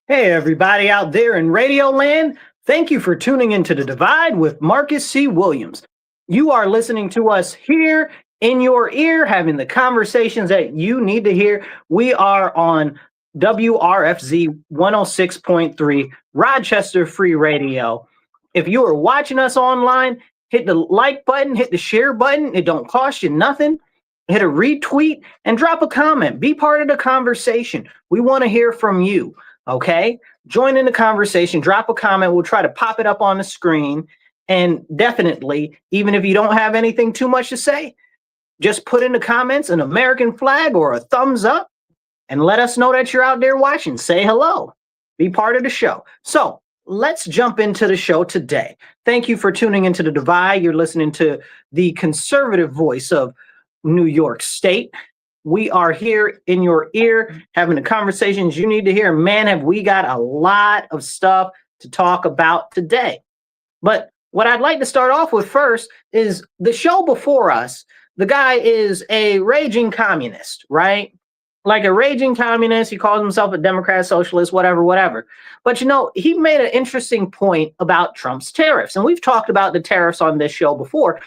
Hey, everybody out there in Radio Land. Thank you for tuning into The Divide with Marcus C. Williams. You are listening to us here in your ear, having the conversations that you need to hear. We are on WRFZ 106.3 Rochester Free Radio. If you are watching us online, hit the like button, hit the share button. It don't cost you nothing. Hit a retweet and drop a comment. Be part of the conversation. We want to hear from you. Okay, join in the conversation, drop a comment. We'll try to pop it up on the screen. And definitely, even if you don't have anything too much to say, just put in the comments an American flag or a thumbs up and let us know that you're out there watching. Say hello, be part of the show. So let's jump into the show today. Thank you for tuning into The Divide. You're listening to the conservative voice of New York State. We are here in your ear having the conversations you need to hear. Man, have we got a lot of stuff to talk about today. But what I'd like to start off with first is the show before us. The guy is a raging communist, right? Like a raging communist. He calls himself a Democrat, socialist, whatever. But, you know, he made an interesting point about Trump's tariffs. And we've talked about the tariffs on this show before.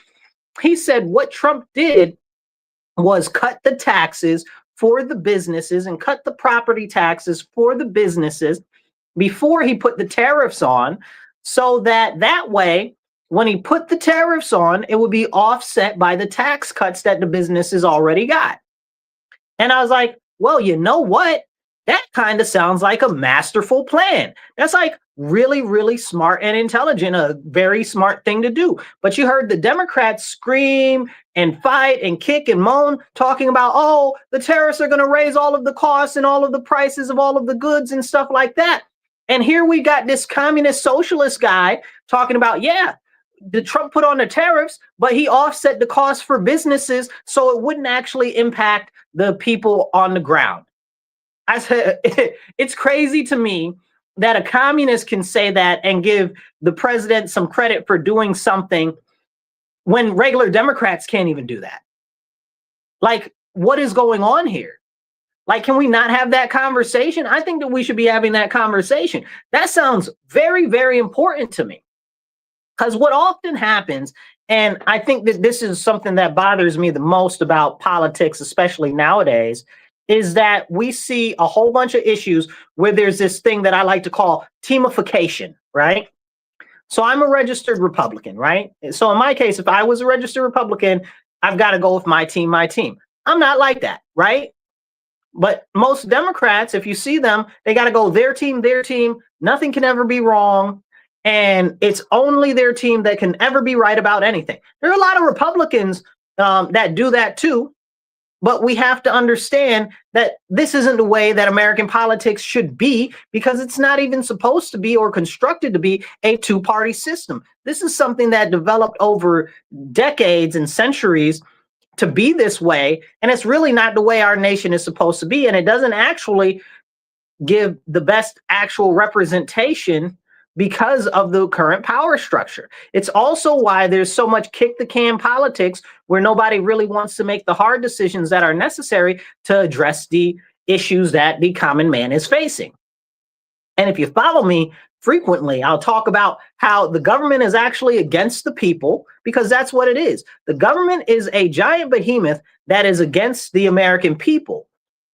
He said what Trump did was cut the taxes for the businesses and cut the property taxes for the businesses before he put the tariffs on, so that way, when he put the tariffs on, it would be offset by the tax cuts that the businesses already got. And I was like, well, you know what? That kind of sounds like a masterful plan. That's like really, really smart and intelligent, a very smart thing to do. But you heard the Democrats scream and fight and kick and moan, talking about, oh, the tariffs are going to raise all of the costs and all of the prices of all of the goods and stuff like that. And here we got this communist socialist guy talking about, yeah, the Trump put on the tariffs, but he offset the cost for businesses so it wouldn't actually impact the people on the ground. I said, it's crazy to me that a communist can say that and give the president some credit for doing something when regular Democrats can't even do that. Like, what is going on here? Like, can we not have that conversation? I think that we should be having that conversation. That sounds very, very important to me. Because what often happens, and I think that this is something that bothers me the most about politics, especially nowadays, is that we see a whole bunch of issues where there's this thing that I like to call teamification, right? So I'm a registered Republican, right? So in my case, if I was a registered Republican, I've got to go with my team. I'm not like that, right? But most Democrats, if you see them, they got to go their team. Nothing can ever be wrong. And it's only their team that can ever be right about anything. There are a lot of Republicans that do that too. But we have to understand that this isn't the way that American politics should be, because it's not even supposed to be or constructed to be a two-party system. This is something that developed over decades and centuries to be this way. And it's really not the way our nation is supposed to be. And it doesn't actually give the best actual representation because of the current power structure. It's also why there's so much kick the can politics where nobody really wants to make the hard decisions that are necessary to address the issues that the common man is facing. And if you follow me frequently, I'll talk about how the government is actually against the people, because that's what it is. The government is a giant behemoth that is against the American people.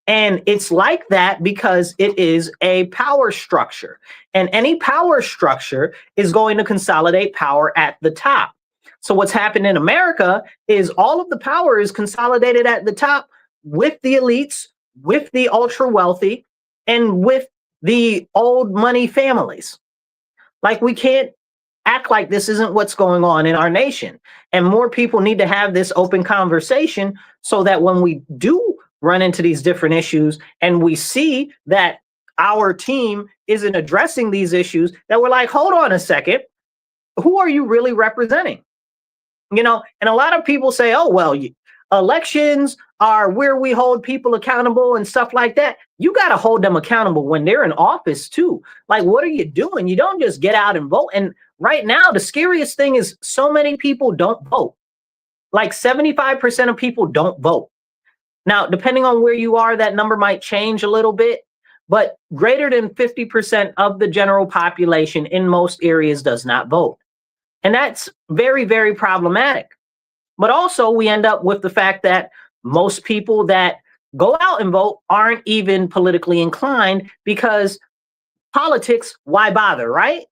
And it's like that because it is a power structure. And any power structure is going to consolidate power at the top. So what's happened in America is all of the power is consolidated at the top with the elites, with the ultra wealthy, and with the old money families. Like, we can't act like this isn't what's going on in our nation. And more people need to have this open conversation so that when we do run into these different issues and we see that our team isn't addressing these issues, that we're like, hold on a second, who are you really representing? You know, and a lot of people say, oh, well, elections are where we hold people accountable and stuff like that. You got to hold them accountable when they're in office too. Like, what are you doing? You don't just get out and vote. And right now, the scariest thing is so many people don't vote. Like 75% of people don't vote. Now, depending on where you are, that number might change a little bit. but greater than 50% of the general population in most areas does not vote. And that's very, very problematic. But also, we end up with the fact that most people that go out and vote aren't even politically inclined because politics, why bother, right?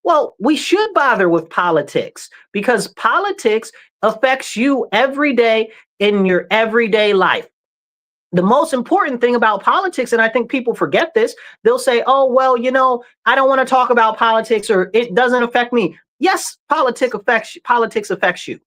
Well, we should bother with politics because politics affects you every day in your everyday life. The most important thing about politics, and I think people forget this, they'll say, oh, well, I don't want to talk about politics or it doesn't affect me. Yes, politics affects you.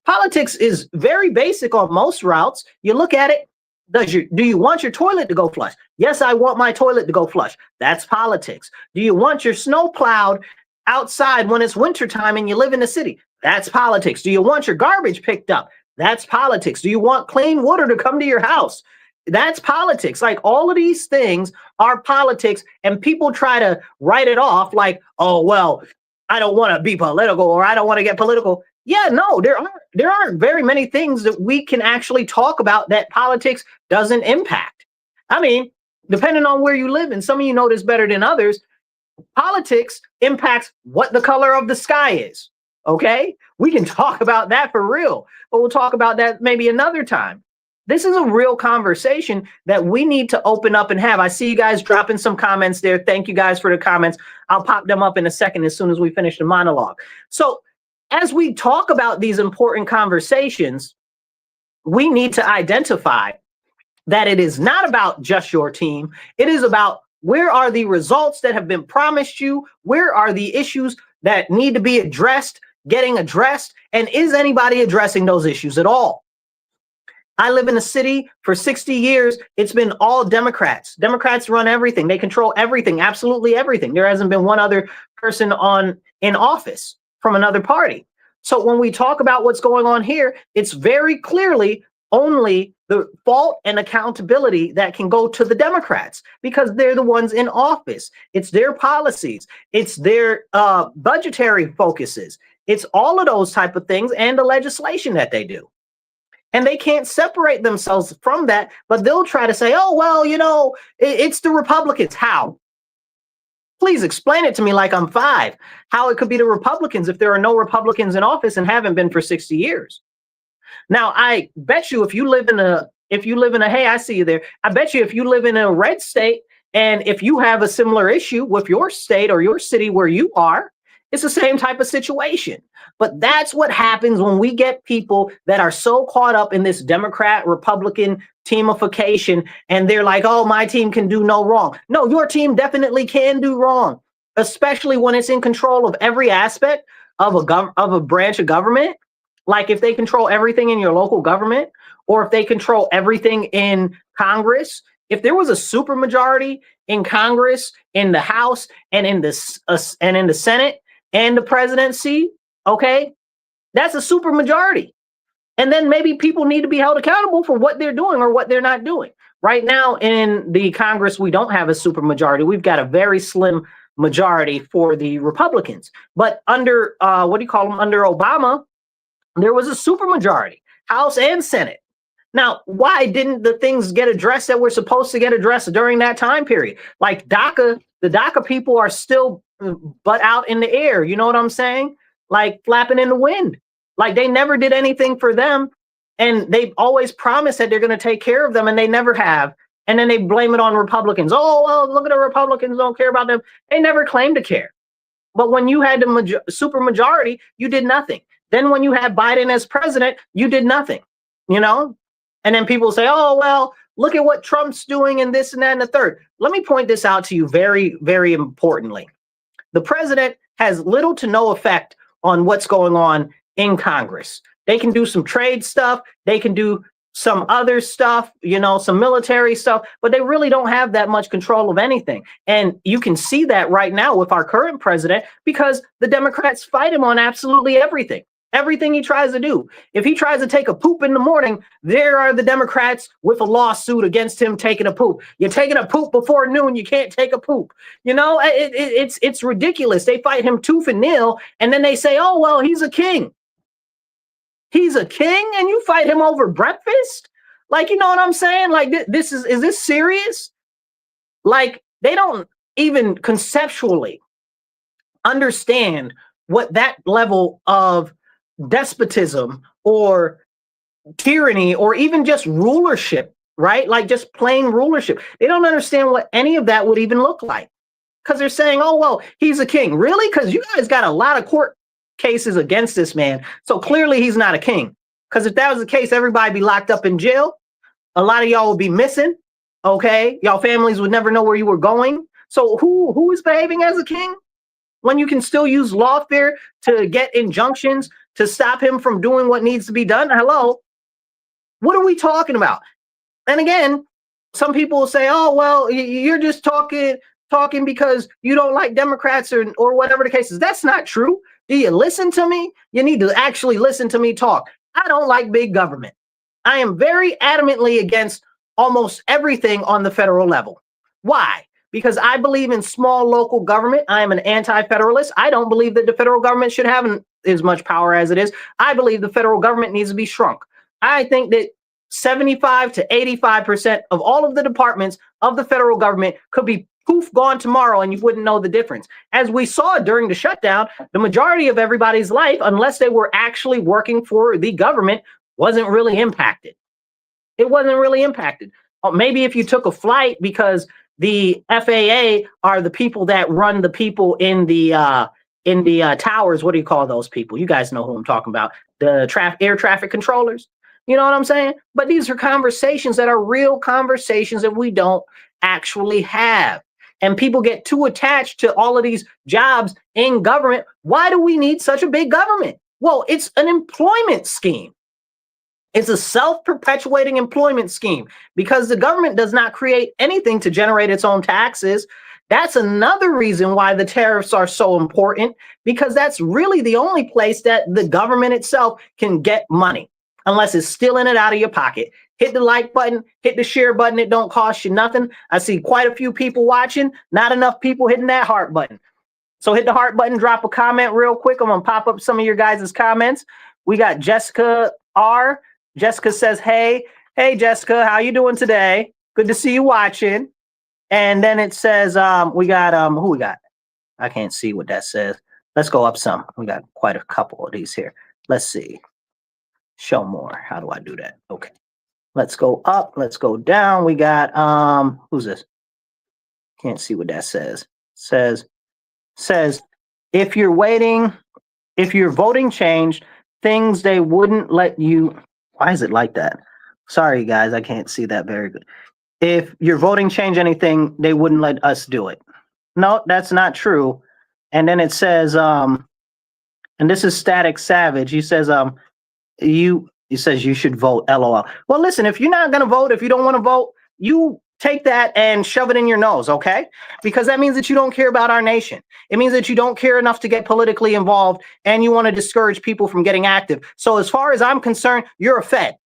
Politics is very basic on most routes. You look at it, do you want your toilet to go flush? Yes, I want my toilet to go flush. That's politics. Do you want your snow plowed outside when it's wintertime and you live in the city? That's politics. Do you want your garbage picked up? That's politics. Do you want clean water to come to your house? That's politics. Like, all of these things are politics, and people try to write it off like, oh, well, I don't want to be political or I don't want to get political. Yeah, no, there aren't very many things that we can actually talk about that politics doesn't impact. I mean, depending on where you live, and some of you know this better than others, politics impacts what the color of the sky is. Okay, we can talk about that for real, but we'll talk about that maybe another time. This is a real conversation that we need to open up and have. I see you guys dropping some comments there. Thank you guys for the comments. I'll pop them up in a second as soon as we finish the monologue. So as we talk about these important conversations, we need to identify that it is not about just your team. It is about, where are the results that have been promised you? Where are the issues that need to be getting addressed? And is anybody addressing those issues at all? I live in a city for 60 years. It's been all Democrats. Democrats run everything. They control everything, absolutely everything. There hasn't been one other person in office from another party. So when we talk about what's going on here, it's very clearly only the fault and accountability that can go to the Democrats because they're the ones in office. It's their policies. It's their budgetary focuses. It's all of those type of things and the legislation that they do. And they can't separate themselves from that, but they'll try to say, oh, well, it's the Republicans. How? Please explain it to me like I'm 5, how it could be the Republicans if there are no Republicans in office and haven't been for 60 years. Now, I bet you if you live in a, hey, I see you there. I bet you if you live in a red state and if you have a similar issue with your state or your city where you are, it's the same type of situation. But that's what happens when we get people that are so caught up in this Democrat-Republican teamification, and they're like, oh, my team can do no wrong. No, your team definitely can do wrong, especially when it's in control of every aspect of a branch of government. Like if they control everything in your local government, or if they control everything in Congress. If there was a supermajority in Congress, in the House, and in the Senate, and the presidency, okay, that's a supermajority. And then maybe people need to be held accountable for what they're doing or what they're not doing. Right now in the Congress, we don't have a supermajority. We've got a very slim majority for the Republicans. But under, under Obama, there was a supermajority, House and Senate. Now, why didn't the things get addressed that were supposed to get addressed during that time period? Like DACA, the DACA people are still butt out in the air. You know what I'm saying? Like flapping in the wind. Like they never did anything for them. And they've always promised that they're going to take care of them, and they never have. And then they blame it on Republicans. Oh, well, look at the Republicans, don't care about them. They never claimed to care. But when you had the supermajority, you did nothing. Then when you had Biden as president, you did nothing, And then people say, oh, well, look at what Trump's doing and this and that and the third. Let me point this out to you very, very importantly. The president has little to no effect on what's going on in Congress. They can do some trade stuff. They can do some other stuff, some military stuff, but they really don't have that much control of anything. And you can see that right now with our current president because the Democrats fight him on absolutely everything. Everything he tries to do. If he tries to take a poop in the morning, there are the Democrats with a lawsuit against him taking a poop. You're taking a poop before noon, you can't take a poop. It's ridiculous. They fight him tooth and nail, and then they say, oh, well, he's a king. He's a king, and you fight him over breakfast? Like, you know what I'm saying? Like, is this serious? Like, They don't even conceptually understand what that level of despotism or tyranny or even just rulership, right? Like just plain rulership. They don't understand what any of that would even look like because they're saying, oh, well, he's a king. Really? Because you guys got a lot of court cases against this man. So clearly he's not a king. Because if that was the case, everybody be locked up in jail. A lot of y'all would be missing. Okay. Y'all families would never know where you were going. So who is behaving as a king when you can still use lawfare to get injunctions to stop him from doing what needs to be done? Hello. What are we talking about? And again, some people will say, oh, well, you're just talking because you don't like Democrats or whatever the case is. That's not true. Do you listen to me? You need to actually listen to me talk. I don't like big government. I am very adamantly against almost everything on the federal level. Why? Because I believe in small local government. I am an anti-federalist. I don't believe that the federal government should have as much power as it is. I believe the federal government needs to be shrunk. I think that 75 to 85% of all of the departments of the federal government could be poof gone tomorrow and you wouldn't know the difference. As we saw during the shutdown, the majority of everybody's life, unless they were actually working for the government, wasn't really impacted. It wasn't really impacted. Maybe if you took a flight because the FAA are the people that run the people in the towers. What do you call those people? You guys know who I'm talking about. The air traffic controllers. You know what I'm saying? But these are conversations that are real conversations that we don't actually have. And people get too attached to all of these jobs in government. Why do we need such a big government? Well, it's an employment scheme. It's a self-perpetuating employment scheme because the government does not create anything to generate its own taxes. That's another reason why the tariffs are so important, because that's really the only place that the government itself can get money, unless it's stealing it out of your pocket. Hit the like button, hit the share button. It don't cost you nothing. I see quite a few people watching, not enough people hitting that heart button. So hit the heart button, drop a comment real quick. I'm going to pop up some of your guys' comments. We got Jessica R. Jessica says, hey, Jessica, how you doing today? Good to see you watching. And then it says, we got, who we got? I can't see what that says. Let's go up some. We got quite a couple of these here. Let's see. Show more. How do I do that? Okay. Let's go up. Let's go down. We got, who's this? Can't see what that says. Says, if you're voting changed, things they wouldn't let you. Why is it like that? Sorry, guys, I can't see that very good. If your voting changed anything, they wouldn't let us do it. No, that's not true. And then it says, and this is Static Savage. He says, he says you should vote, LOL. Well, listen, if you're not going to vote, if you don't want to vote, you take that and shove it in your nose, okay? Because that means that you don't care about our nation. It means that you don't care enough to get politically involved and you want to discourage people from getting active. So as far as I'm concerned, you're a Fed.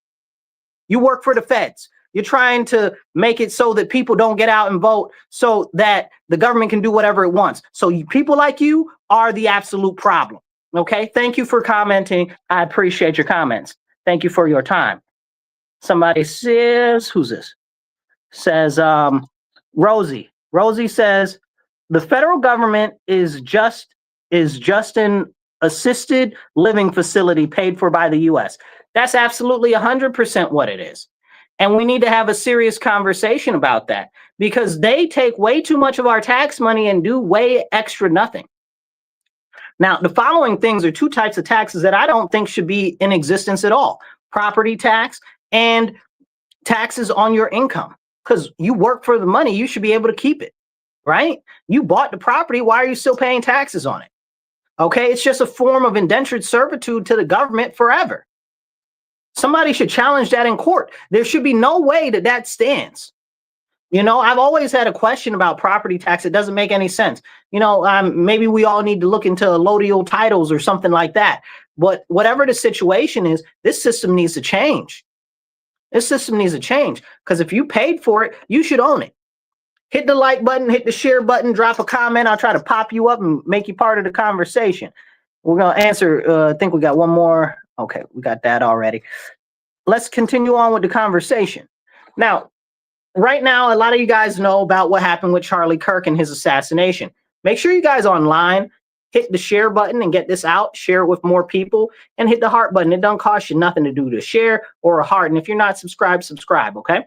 You work for the Feds. You're trying to make it so that people don't get out and vote so that the government can do whatever it wants. So people like you are the absolute problem, okay? Thank you for commenting. I appreciate your comments. Thank you for your time. Somebody says, who's this? Says Rosie. Rosie says the federal government is just an assisted living facility paid for by the U.S. That's absolutely 100% what it is. And we need to have a serious conversation about that because they take way too much of our tax money and do way extra nothing. Now, the following things are two types of taxes that I don't think should be in existence at all. Property tax and taxes on your income. Because you work for the money, you should be able to keep it, right? You bought the property, why are you still paying taxes on it? Okay, it's just a form of indentured servitude to the government forever. Somebody should challenge that in court. There should be no way that that stands. You know, I've always had a question about property tax. It doesn't make any sense. You know, maybe we all need to look into allodial titles or something like that. But whatever the situation is, this system needs to change. This system needs to change because if you paid for it, you should own it. Hit the like button, hit the share button, drop a comment. I'll try to pop you up and make you part of the conversation. We're going to answer. I think we got one more. Okay, we got that already. Let's continue on with the conversation. Now, right now, a lot of you guys know about what happened with Charlie Kirk and his assassination. Make sure you guys online hit the share button and get this out, share it with more people, and hit the heart button. It don't cost you nothing to do to share or a heart. And if you're not subscribed, subscribe, okay?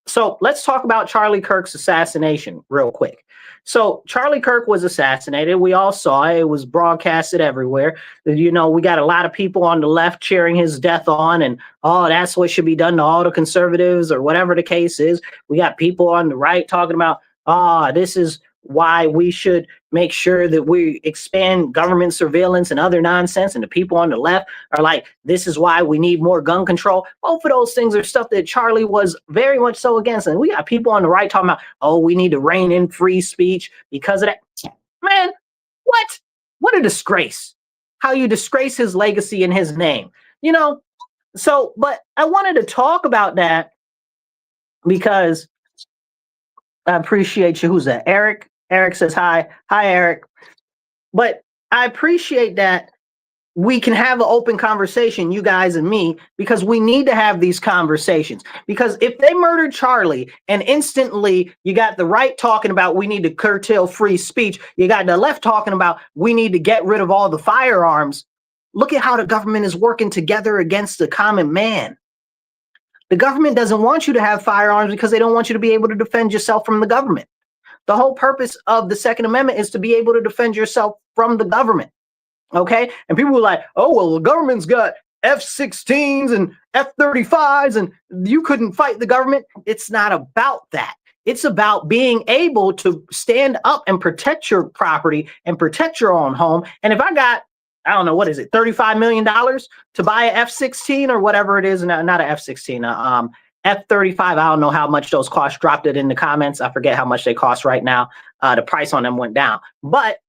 So let's talk about Charlie Kirk's assassination real quick. So Charlie Kirk was assassinated. We all saw it. It was broadcasted everywhere. You know, we got a lot of people on the left cheering his death on, and oh, that's what should be done to all the conservatives or whatever the case is. We got people on the right talking about, this is why we should make sure that we expand government surveillance and other nonsense. And the people on the left are like, this is why we need more gun control. Both of those things are stuff that Charlie was very much so against. And we got people on the right talking about, oh, we need to rein in free speech because of that. Man, what? What a disgrace. How you disgrace his legacy and his name. You know, so, but I wanted to talk about that because I appreciate you. Who's that? Eric? Eric says hi. Hi, Eric. But I appreciate that we can have an open conversation, you guys and me, because we need to have these conversations. Because if they murdered Charlie and instantly you got the right talking about we need to curtail free speech, you got the left talking about we need to get rid of all the firearms, look at how the government is working together against the common man. The government doesn't want you to have firearms because they don't want you to be able to defend yourself from the government. The whole purpose of the Second Amendment is to be able to defend yourself from the government. Okay. And people were like, oh, well, the government's got F-16s and F-35s and you couldn't fight the government. It's not about that. It's about being able to stand up and protect your property and protect your own home. And if I got, I don't know, what is it, $35 million to buy an F-16 or whatever it is, not an F-16, F-35, I don't know how much those cost. Dropped it in the comments. I forget how much they cost right now. The price on them went down. But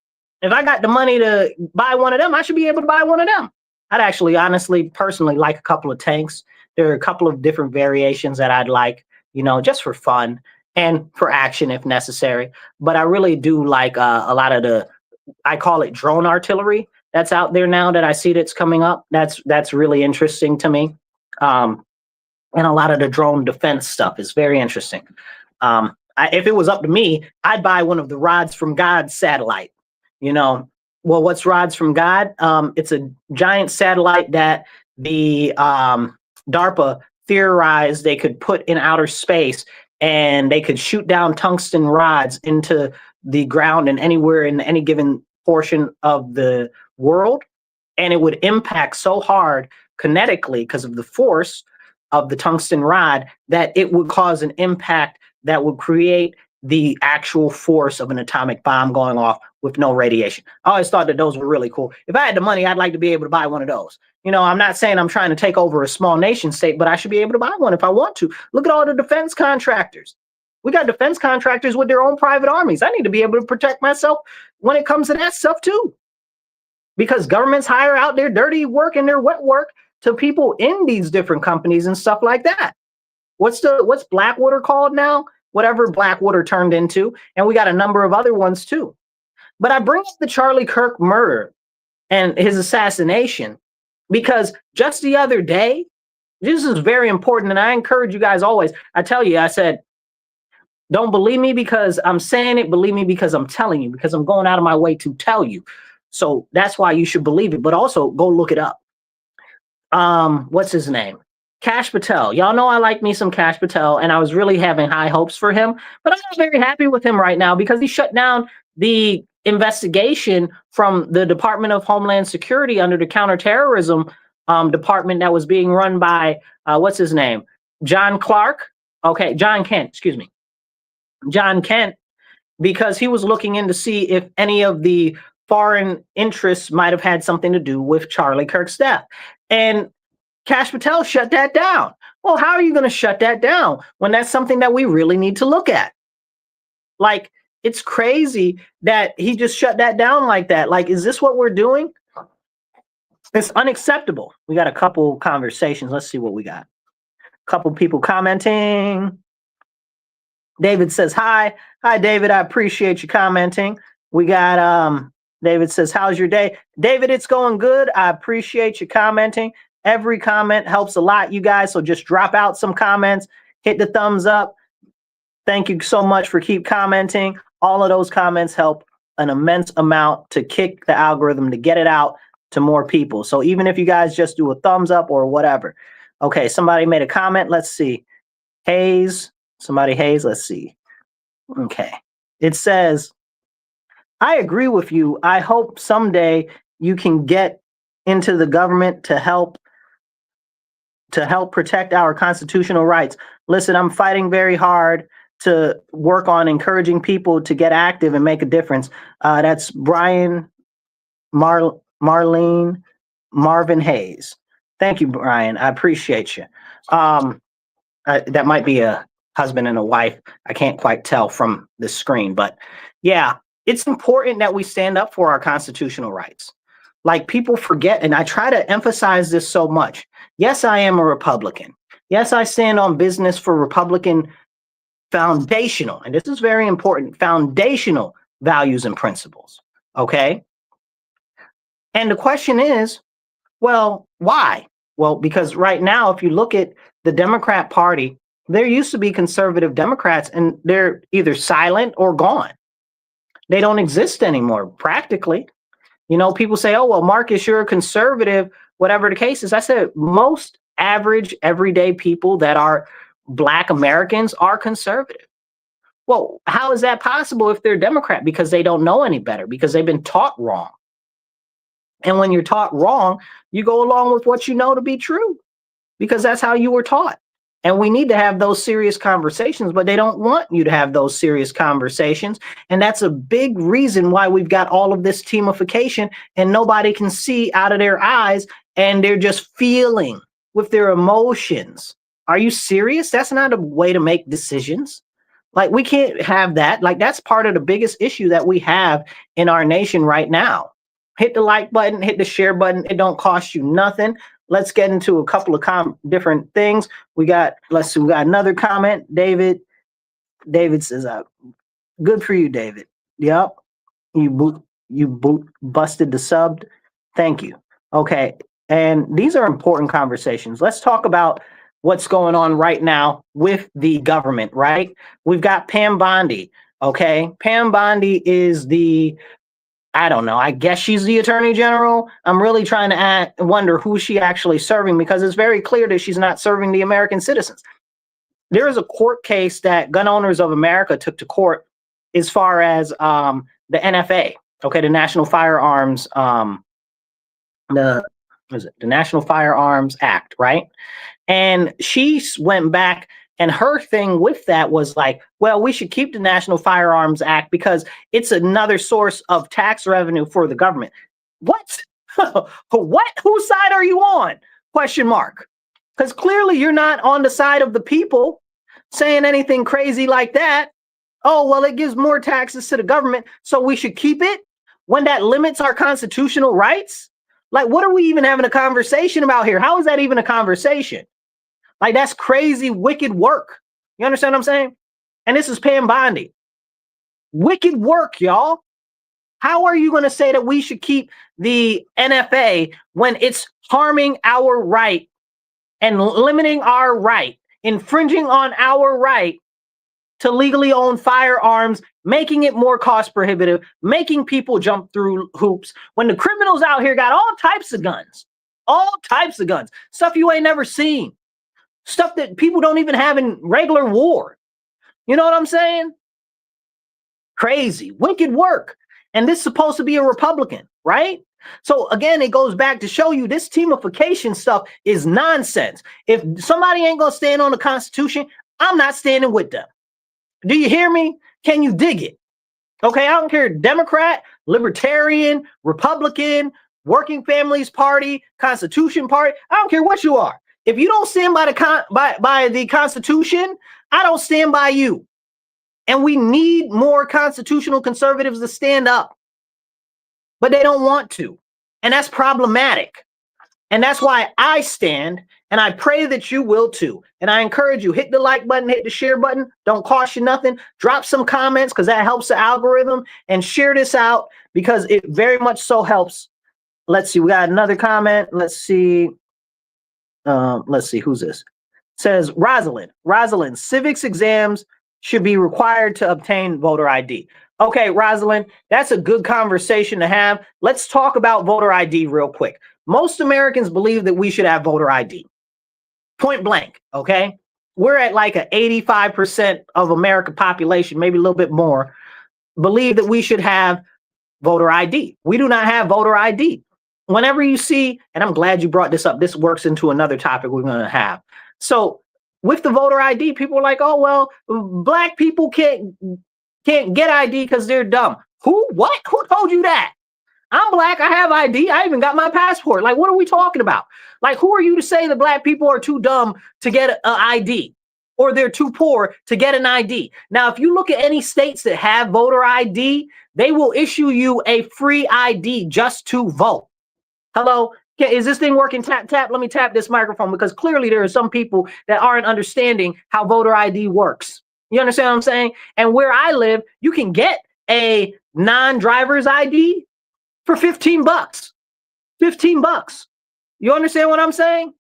if I got the money to buy one of them, I should be able to buy one of them. I'd actually, honestly, personally like a couple of tanks. There are a couple of different variations that I'd like, you know, just for fun and for action if necessary. But I really do like a lot of the, I call it drone artillery that's out there now that I see that's coming up. That's really interesting to me. And a lot of the drone defense stuff is very interesting. If it was up to me, I'd buy one of the Rods from God satellite. You know, well, what's Rods from God? It's a giant satellite that the DARPA theorized they could put in outer space, and they could shoot down tungsten rods into the ground and anywhere in any given portion of the world. And it would impact so hard kinetically because of the force of the tungsten rod that it would cause an impact that would create the actual force of an atomic bomb going off with no radiation. I always thought that those were really cool. If I had the money, I'd like to be able to buy one of those. You know, I'm not saying I'm trying to take over a small nation state, but I should be able to buy one if I want to. Look at all the defense contractors. We got defense contractors with their own private armies. I need to be able to protect myself when it comes to that stuff too. Because governments hire out their dirty work and their wet work to people in these different companies and stuff like that. What's Blackwater called now? Whatever Blackwater turned into. And we got a number of other ones too. But I bring up the Charlie Kirk murder and his assassination because just the other day, this is very important. And I encourage you guys always, I tell you, I said, don't believe me because I'm saying it. Believe me because I'm telling you, because I'm going out of my way to tell you. So that's why you should believe it. But also go look it up. What's his name? Kash Patel. Y'all know I like me some Kash Patel, and I was really having high hopes for him, but I'm not very happy with him right now because he shut down the investigation from the Department of Homeland Security under the counterterrorism department that was being run by, what's his name? John Clark. Okay, John Kent, excuse me. John Kent, because he was looking in to see if any of the foreign interests might have had something to do with Charlie Kirk's death. And Kash Patel shut that down. Well, how are you going to shut that down when that's something that we really need to look at? Like, it's crazy that he just shut that down like that. Like, is this what we're doing? It's unacceptable. We got a couple conversations. Let's see what we got. A couple people commenting. David says, hi. Hi, David. I appreciate you commenting. We got, David says, how's your day? David, it's going good. I appreciate you commenting. Every comment helps a lot, you guys. So just drop out some comments, hit the thumbs up, Thank you so much for keep commenting. All of those comments help an immense amount to kick the algorithm to get it out to more people. So even if you guys just do a thumbs up or whatever. Okay, somebody made a comment. Let's see. Hayes, let's see. Okay. It says, I agree with you. I hope someday you can get into the government to help protect our constitutional rights. Listen, I'm fighting very hard to work on encouraging people to get active and make a difference. That's Brian Marvin Hayes. Thank you, Brian. I appreciate you. That might be a husband and a wife. I can't quite tell from the screen, but yeah, it's important that we stand up for our constitutional rights. Like people forget, and I try to emphasize this so much. Yes, I am a Republican. Yes, I stand on business for Republican foundational, and this is very important, foundational values and principles. Okay. And the question is, well, why? Well, because right now, if you look at the Democrat Party, there used to be conservative Democrats, and they're either silent or gone. They don't exist anymore, practically. You know, people say, oh, well, Marcus, you're a conservative, whatever the case is. I said, most average, everyday people that are Black Americans are conservative. Well, how is that possible if they're Democrat? Because they don't know any better, because they've been taught wrong. And when you're taught wrong, you go along with what you know to be true, because that's how you were taught. And we need to have those serious conversations, but they don't want you to have those serious conversations. And that's a big reason why we've got all of this teamification, and nobody can see out of their eyes, and they're just feeling with their emotions. Are you serious? That's not a way to make decisions. Like, we can't have that. Like, that's part of the biggest issue that we have in our nation right now. Hit the like button, hit the share button. It don't cost you nothing. Let's get into a couple of different things. We got another comment. David says, good for you, David. Yep. You busted the sub. Thank you. Okay. And these are important conversations. Let's talk about what's going on right now with the government, right? We've got Pam Bondi. Okay. Pam Bondi is I don't know. I guess she's the attorney general. I'm really trying to wonder who she actually serving, because it's very clear that she's not serving the American citizens. There is a court case that Gun Owners of America took to court as far as the NFA, okay, the National Firearms, the National Firearms Act, right? And she went back, and her thing with that was like, well, we should keep the National Firearms Act because it's another source of tax revenue for the government. What? What? Whose side are you on? Question mark. Because clearly you're not on the side of the people saying anything crazy like that. Oh, well, it gives more taxes to the government, so we should keep it when that limits our constitutional rights? Like, what are we even having a conversation about here? How is that even a conversation? Like, that's crazy, wicked work. You understand what I'm saying? And this is Pam Bondi. Wicked work, y'all. How are you going to say that we should keep the NFA when it's harming our right and limiting our right, infringing on our right to legally own firearms, making it more cost prohibitive, making people jump through hoops, when the criminals out here got all types of guns, stuff you ain't never seen. Stuff that people don't even have in regular war. You know what I'm saying? Crazy, wicked work. And this is supposed to be a Republican, right? So again, it goes back to show you this teamification stuff is nonsense. If somebody ain't going to stand on the Constitution, I'm not standing with them. Do you hear me? Can you dig it? Okay, I don't care, Democrat, Libertarian, Republican, Working Families Party, Constitution Party. I don't care what you are. If you don't stand by the Constitution, I don't stand by you. And we need more constitutional conservatives to stand up. But they don't want to. And that's problematic. And that's why I stand, and I pray that you will too. And I encourage you, hit the like button, hit the share button. Don't cost you nothing. Drop some comments, because that helps the algorithm. And share this out, because it very much so helps. Let's see, we got another comment. Let's see, who's this? It says Rosalind, civics exams should be required to obtain voter ID. Okay, Rosalind, that's a good conversation to have. Let's talk about voter ID real quick. Most Americans believe that we should have voter ID. Point blank, okay? We're at like an 85% of American population, maybe a little bit more, believe that we should have voter ID. We do not have voter ID. Whenever you see, and I'm glad you brought this up, this works into another topic we're going to have. So with the voter ID, people are like, oh, well, black people can't get ID because they're dumb. Who? What? Who told you that? I'm black. I have ID. I even got my passport. Like, what are we talking about? Like, who are you to say that black people are too dumb to get an ID or they're too poor to get an ID? Now, if you look at any states that have voter ID, they will issue you a free ID just to vote. Hello? Is this thing working? Tap, tap. Let me tap this microphone because clearly there are some people that aren't understanding how voter ID works. You understand what I'm saying? And where I live, you can get a non-driver's ID for 15 bucks. 15 bucks. You understand what I'm saying?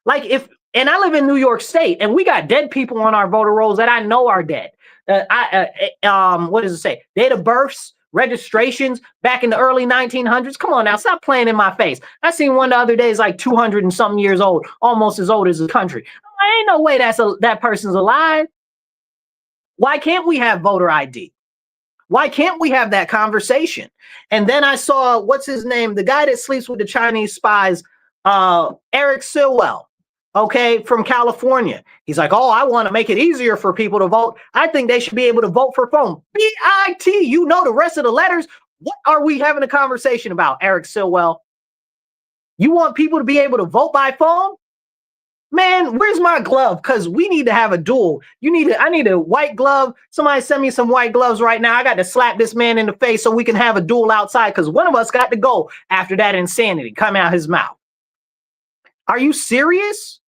Like and I live in New York State and we got dead people on our voter rolls that I know are dead. What does it say? Date of births, registrations back in the early 1900s. Come on now, stop playing in my face. I seen one the other day is like 200 and something years old, almost as old as the country. Ain't no way that person's alive. Why can't we have voter ID? Why can't we have that conversation? And then I saw, what's his name? The guy that sleeps with the Chinese spies, Eric Silwell, okay, from California. He's like, oh, I want to make it easier for people to vote. I think they should be able to vote for phone. B-I-T, you know the rest of the letters. What are we having a conversation about, Eric Silwell? You want people to be able to vote by phone? Man, where's my glove? Because we need to have a duel. I need a white glove. Somebody send me some white gloves right now. I got to slap this man in the face so we can have a duel outside because one of us got to go after that insanity come out his mouth. Are you serious?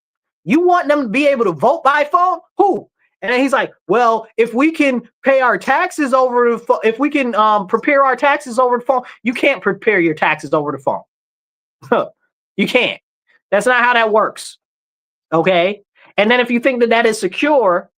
You want them to be able to vote by phone? Who? And then he's like, well, if we can pay our taxes over the phone, if we can prepare our taxes over the phone, you can't prepare your taxes over the phone. You can't. That's not how that works. Okay. And then if you think that is secure,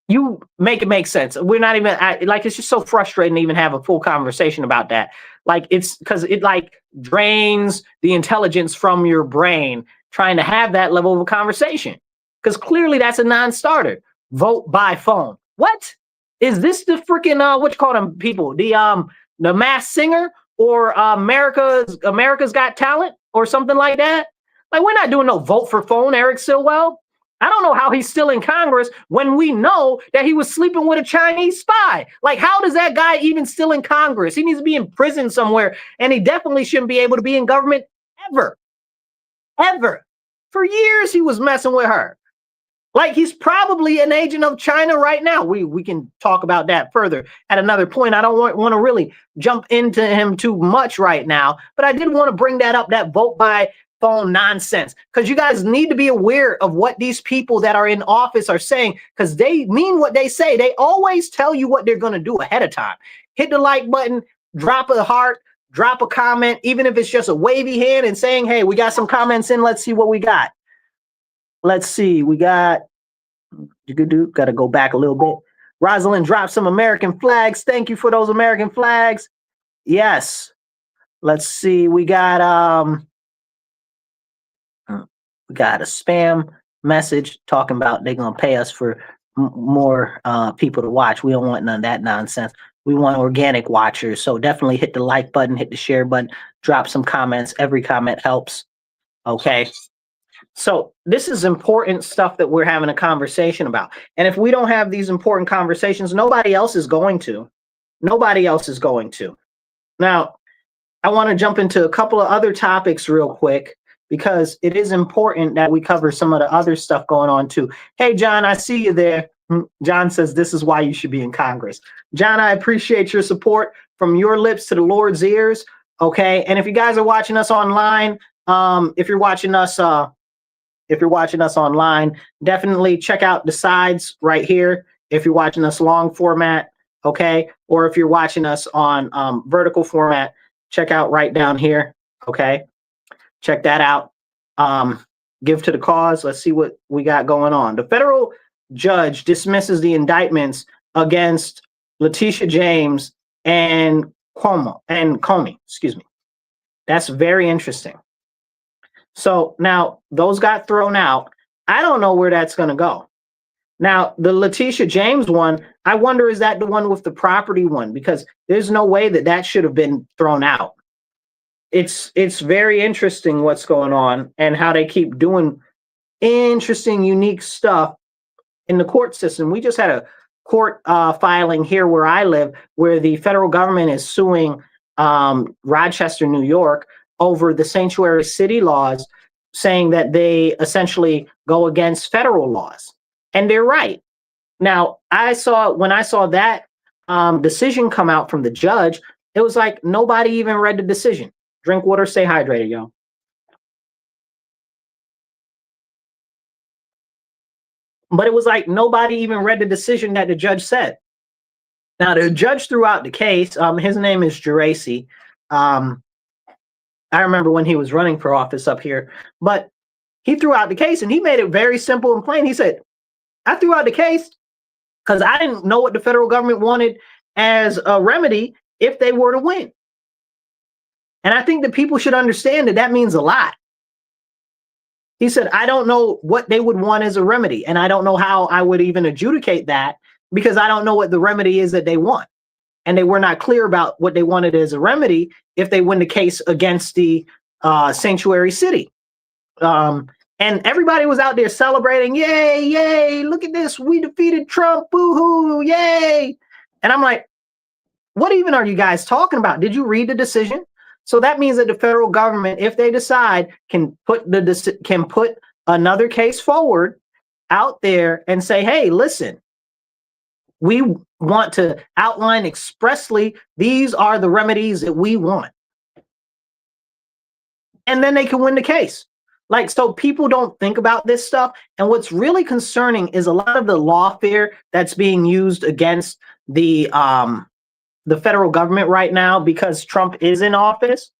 you make it make sense. We're not even it's just so frustrating to even have a full conversation about that. Like it's because it like drains the intelligence from your brain trying to have that level of a conversation. Because clearly that's a non-starter. Vote by phone. What? Is this the freaking what you call them people? The Masked Singer or America's Got Talent or something like that? Like, we're not doing no vote for phone, Eric Silwell. I don't know how he's still in Congress when we know that he was sleeping with a Chinese spy. Like, how does that guy even still in Congress? He needs to be in prison somewhere, and he definitely shouldn't be able to be in government ever. Ever. For years, he was messing with her. Like, he's probably an agent of China right now. We can talk about that further at another point. I don't want to really jump into him too much right now, but I did want to bring that up, that vote by phone nonsense, because you guys need to be aware of what these people that are in office are saying, because they mean what they say. They always tell you what they're going to do ahead of time. Hit the like button, drop a heart, drop a comment, even if it's just a wavy hand and saying, hey, we got some comments in. Let's see what we got. Let's see. We got to go back a little bit. Rosalind dropped some American flags. Thank you for those American flags. Yes. Let's see. We got a spam message talking about they're going to pay us for more people to watch. We don't want none of that nonsense. We want organic watchers. So definitely hit the like button, hit the share button, drop some comments. Every comment helps. Okay. So this is important stuff that we're having a conversation about. And if we don't have these important conversations, nobody else is going to. Nobody else is going to. Now, I want to jump into a couple of other topics real quick, because it is important that we cover some of the other stuff going on too. Hey, John, I see you there. John says, this is why you should be in Congress. John, I appreciate your support from your lips to the Lord's ears. Okay. And if you guys are watching us online, if you're watching us online, definitely check out the sides right here. If you're watching us long format, okay. Or if you're watching us on vertical format, check out right down here. Okay. Check that out. Give to the cause. Let's see what we got going on. The federal judge dismisses the indictments against Letitia James and Comey, excuse me. That's very interesting. So now those got thrown out. I don't know where that's going to go. Now, the Letitia James one, I wonder, is that the one with the property one? Because there's no way that that should have been thrown out. It's very interesting what's going on and how they keep doing interesting, unique stuff in the court system. We just had a court filing here where I live, where the federal government is suing Rochester, New York, over the sanctuary city laws, saying that they essentially go against federal laws. And they're right. Now, when I saw that decision come out from the judge, it was like nobody even read the decision. Drink water, stay hydrated, yo. But it was like nobody even read the decision that the judge said. Now, the judge threw out the case. His name is Geraci. I remember when he was running for office up here. But he threw out the case, and he made it very simple and plain. He said, I threw out the case because I didn't know what the federal government wanted as a remedy if they were to win. And I think that people should understand that that means a lot. He said, I don't know what they would want as a remedy, and I don't know how I would even adjudicate that because I don't know what the remedy is that they want. And they were not clear about what they wanted as a remedy if they win the case against the sanctuary city. And everybody was out there celebrating, yay, yay, look at this, we defeated Trump, boo-hoo, yay. And I'm like, what even are you guys talking about? Did you read the decision? So that means that the federal government, if they decide, can put another case forward out there and say, hey, listen, we want to outline expressly, these are the remedies that we want. And then they can win the case. Like, so people don't think about this stuff. And what's really concerning is a lot of the lawfare that's being used against the federal government right now because Trump is in office.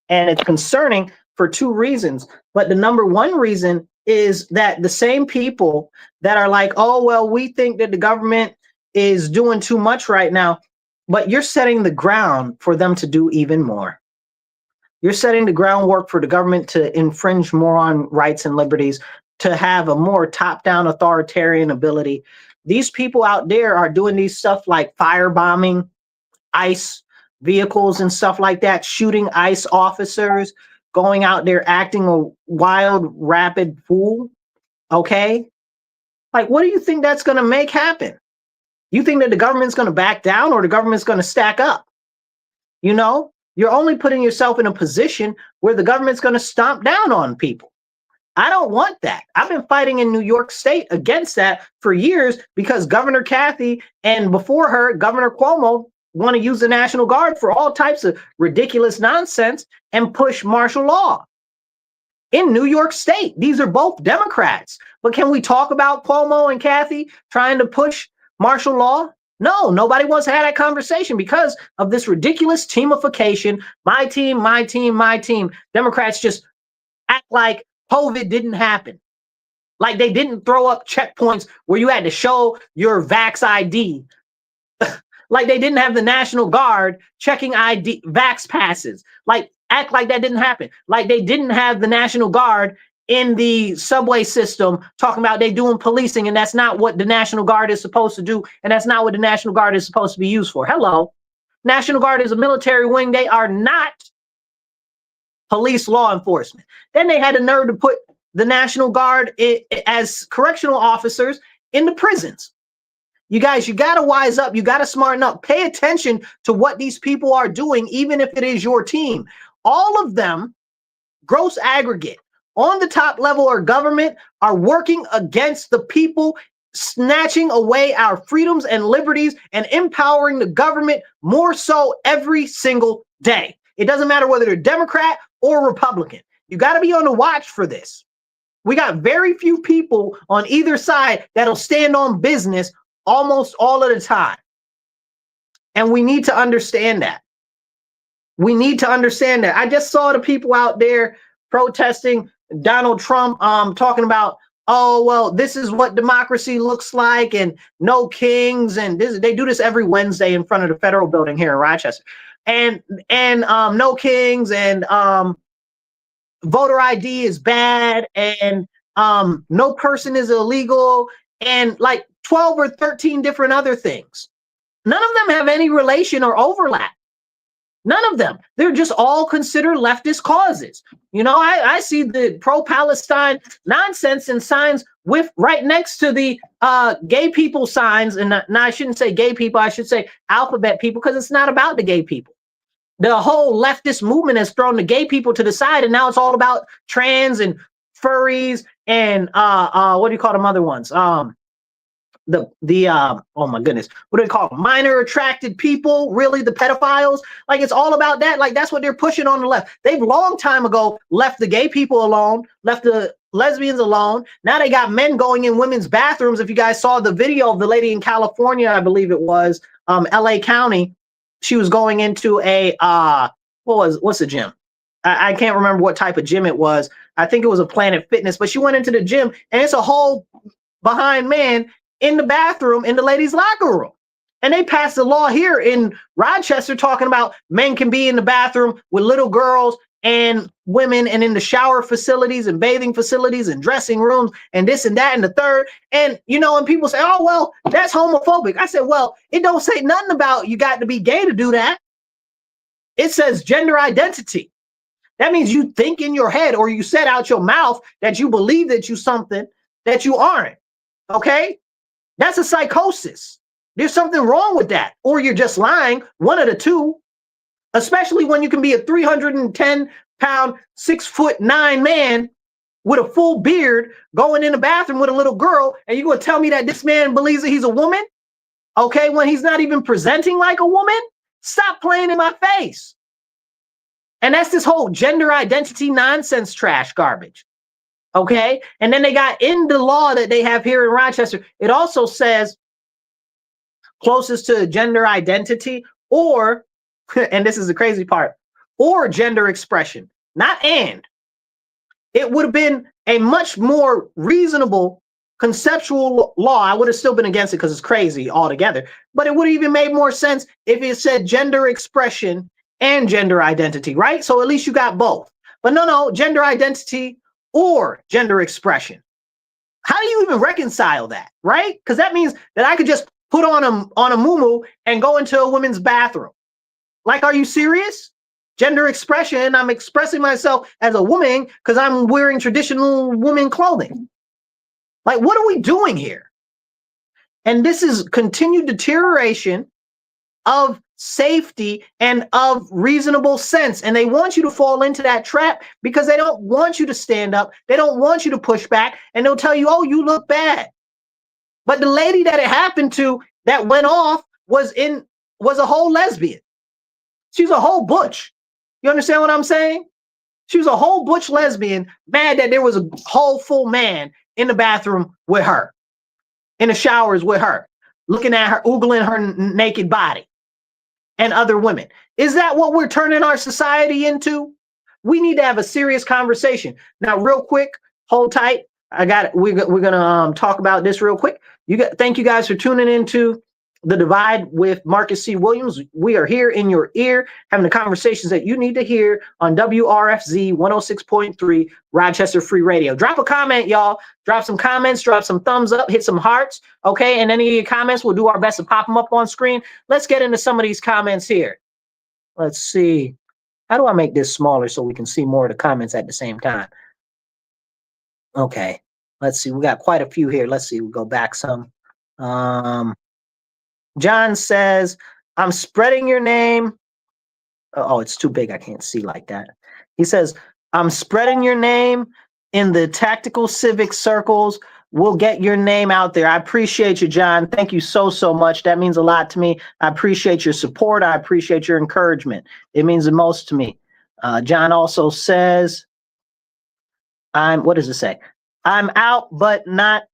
And it's concerning for two reasons. But the number one reason is that the same people that are like, oh, well, we think that the government is doing too much right now, but you're setting the ground for them to do even more. You're setting the groundwork for the government to infringe more on rights and liberties, to have a more top-down authoritarian ability. These people out there are doing these stuff like firebombing ICE vehicles and stuff like that, shooting ICE officers, going out there acting a wild, rapid fool. Okay? Like, what do you think that's going to make happen? You think that the government's going to back down or the government's going to stack up? You know, you're only putting yourself in a position where the government's going to stomp down on people. I don't want that. I've been fighting in New York State against that for years because Governor Kathy and before her, Governor Cuomo want to use the National Guard for all types of ridiculous nonsense and push martial law in New York State. These are both Democrats. But can we talk about Cuomo and Kathy trying to push martial law? No, nobody wants to have that conversation because of this ridiculous teamification. My team, my team, my team. Democrats just act like COVID didn't happen. Like they didn't throw up checkpoints where you had to show your Vax ID. Like they didn't have the National Guard checking ID Vax passes. Like act like that didn't happen. Like they didn't have the National Guard in the subway system talking about they doing policing, and that's not what the National Guard is supposed to do, and that's not what the National Guard is supposed to be used for. Hello. National Guard is a military wing. They are not police law enforcement. Then they had the nerve to put the National Guard as correctional officers in the prisons. You guys, you got to wise up. You got to smarten up. Pay attention to what these people are doing, even if it is your team. All of them, gross aggregate, on the top level of government, are working against the people, snatching away our freedoms and liberties and empowering the government more so every single day. It doesn't matter whether they're Democrat or Republican. You got to be on the watch for this. We got very few people on either side that'll stand on business almost all of the time. And we need to understand that. We need to understand that. I just saw the people out there protesting Donald Trump talking about oh, well, this is what democracy looks like, and no kings, and they do this every Wednesday in front of the federal building here in Rochester, and no kings, and voter ID is bad, and no person is illegal, and like 12 or 13 different other things. None of them have any relation or overlap. None of them. They're just all considered leftist causes. You know, I see the pro-Palestine nonsense and signs with right next to the gay people signs. And now I shouldn't say gay people, I should say alphabet people, because it's not about the gay people. The whole leftist movement has thrown the gay people to the side, and now it's all about trans and furries and what do you call them other ones? Oh my goodness, what do they call them? Minor attracted people, really, the pedophiles. Like, it's all about that. Like, that's what they're pushing on the left. They've long time ago left the gay people alone, left the lesbians alone. Now they got men going in women's bathrooms. If you guys saw the video of the lady in California, I believe it was LA County, she was going into a what's the gym? I can't remember what type of gym it was. I think it was a Planet Fitness, but she went into the gym and it's a whole behind man in the bathroom in the ladies' locker room. And they passed a law here in Rochester talking about men can be in the bathroom with little girls and women, and in the shower facilities and bathing facilities and dressing rooms and this and that and the third. And, you know, and people say, oh, well, that's homophobic. I said, well, it don't say nothing about you got to be gay to do that. It says gender identity. That means you think in your head, or you said out your mouth that you believe that you something that you aren't. Okay? That's a psychosis. There's something wrong with that. Or you're just lying, one of the two, especially when you can be a 310-pound, 6'9" man with a full beard going in the bathroom with a little girl, and you're going to tell me that this man believes that he's a woman? Okay, when he's not even presenting like a woman? Stop playing in my face. And that's this whole gender identity nonsense trash garbage. Okay, and then they got in the law that they have here in Rochester, it also says closest to gender identity, or, and this is the crazy part, or gender expression, not and. It would have been a much more reasonable conceptual law. I would have still been against it because it's crazy altogether, but it would have even made more sense if it said gender expression and gender identity, right? So at least you got both. But no, gender identity or gender expression. How do you even reconcile that, right? Because that means that I could just put on a muumuu and go into a woman's bathroom. Like, are you serious? Gender expression, I'm expressing myself as a woman because I'm wearing traditional woman clothing. Like, what are we doing here? And this is continued deterioration of safety and of reasonable sense. And they want you to fall into that trap because they don't want you to stand up. They don't want you to push back, and they'll tell you, oh, you look bad. But the lady that it happened to that went off was a whole lesbian. She's a whole butch. You understand what I'm saying? She was a whole butch lesbian, mad that there was a whole full man in the bathroom with her, in the showers with her, looking at her, oogling her naked body and other women. Is that what we're turning our society into? We need to have a serious conversation. Now, real quick, hold tight. I got it. We're gonna talk about this real quick. Thank you guys for tuning into The Divide with Marcus C. Williams. We are here in your ear, having the conversations that you need to hear on WRFZ 106.3 Rochester Free Radio. Drop a comment, y'all. Drop some comments, drop some thumbs up, hit some hearts, okay? And any of your comments, we'll do our best to pop them up on screen. Let's get into some of these comments here. Let's see. How do I make this smaller so we can see more of the comments at the same time? Okay, let's see. We got quite a few here. Let's see. We'll go back some. John says, I'm spreading your name. Oh, it's too big. I can't see like that. He says, I'm spreading your name in the tactical civic circles. We'll get your name out there. I appreciate you, John. Thank you so much. That means a lot to me. I appreciate your support. I appreciate your encouragement. It means the most to me. John also says, what does it say? I'm out, but not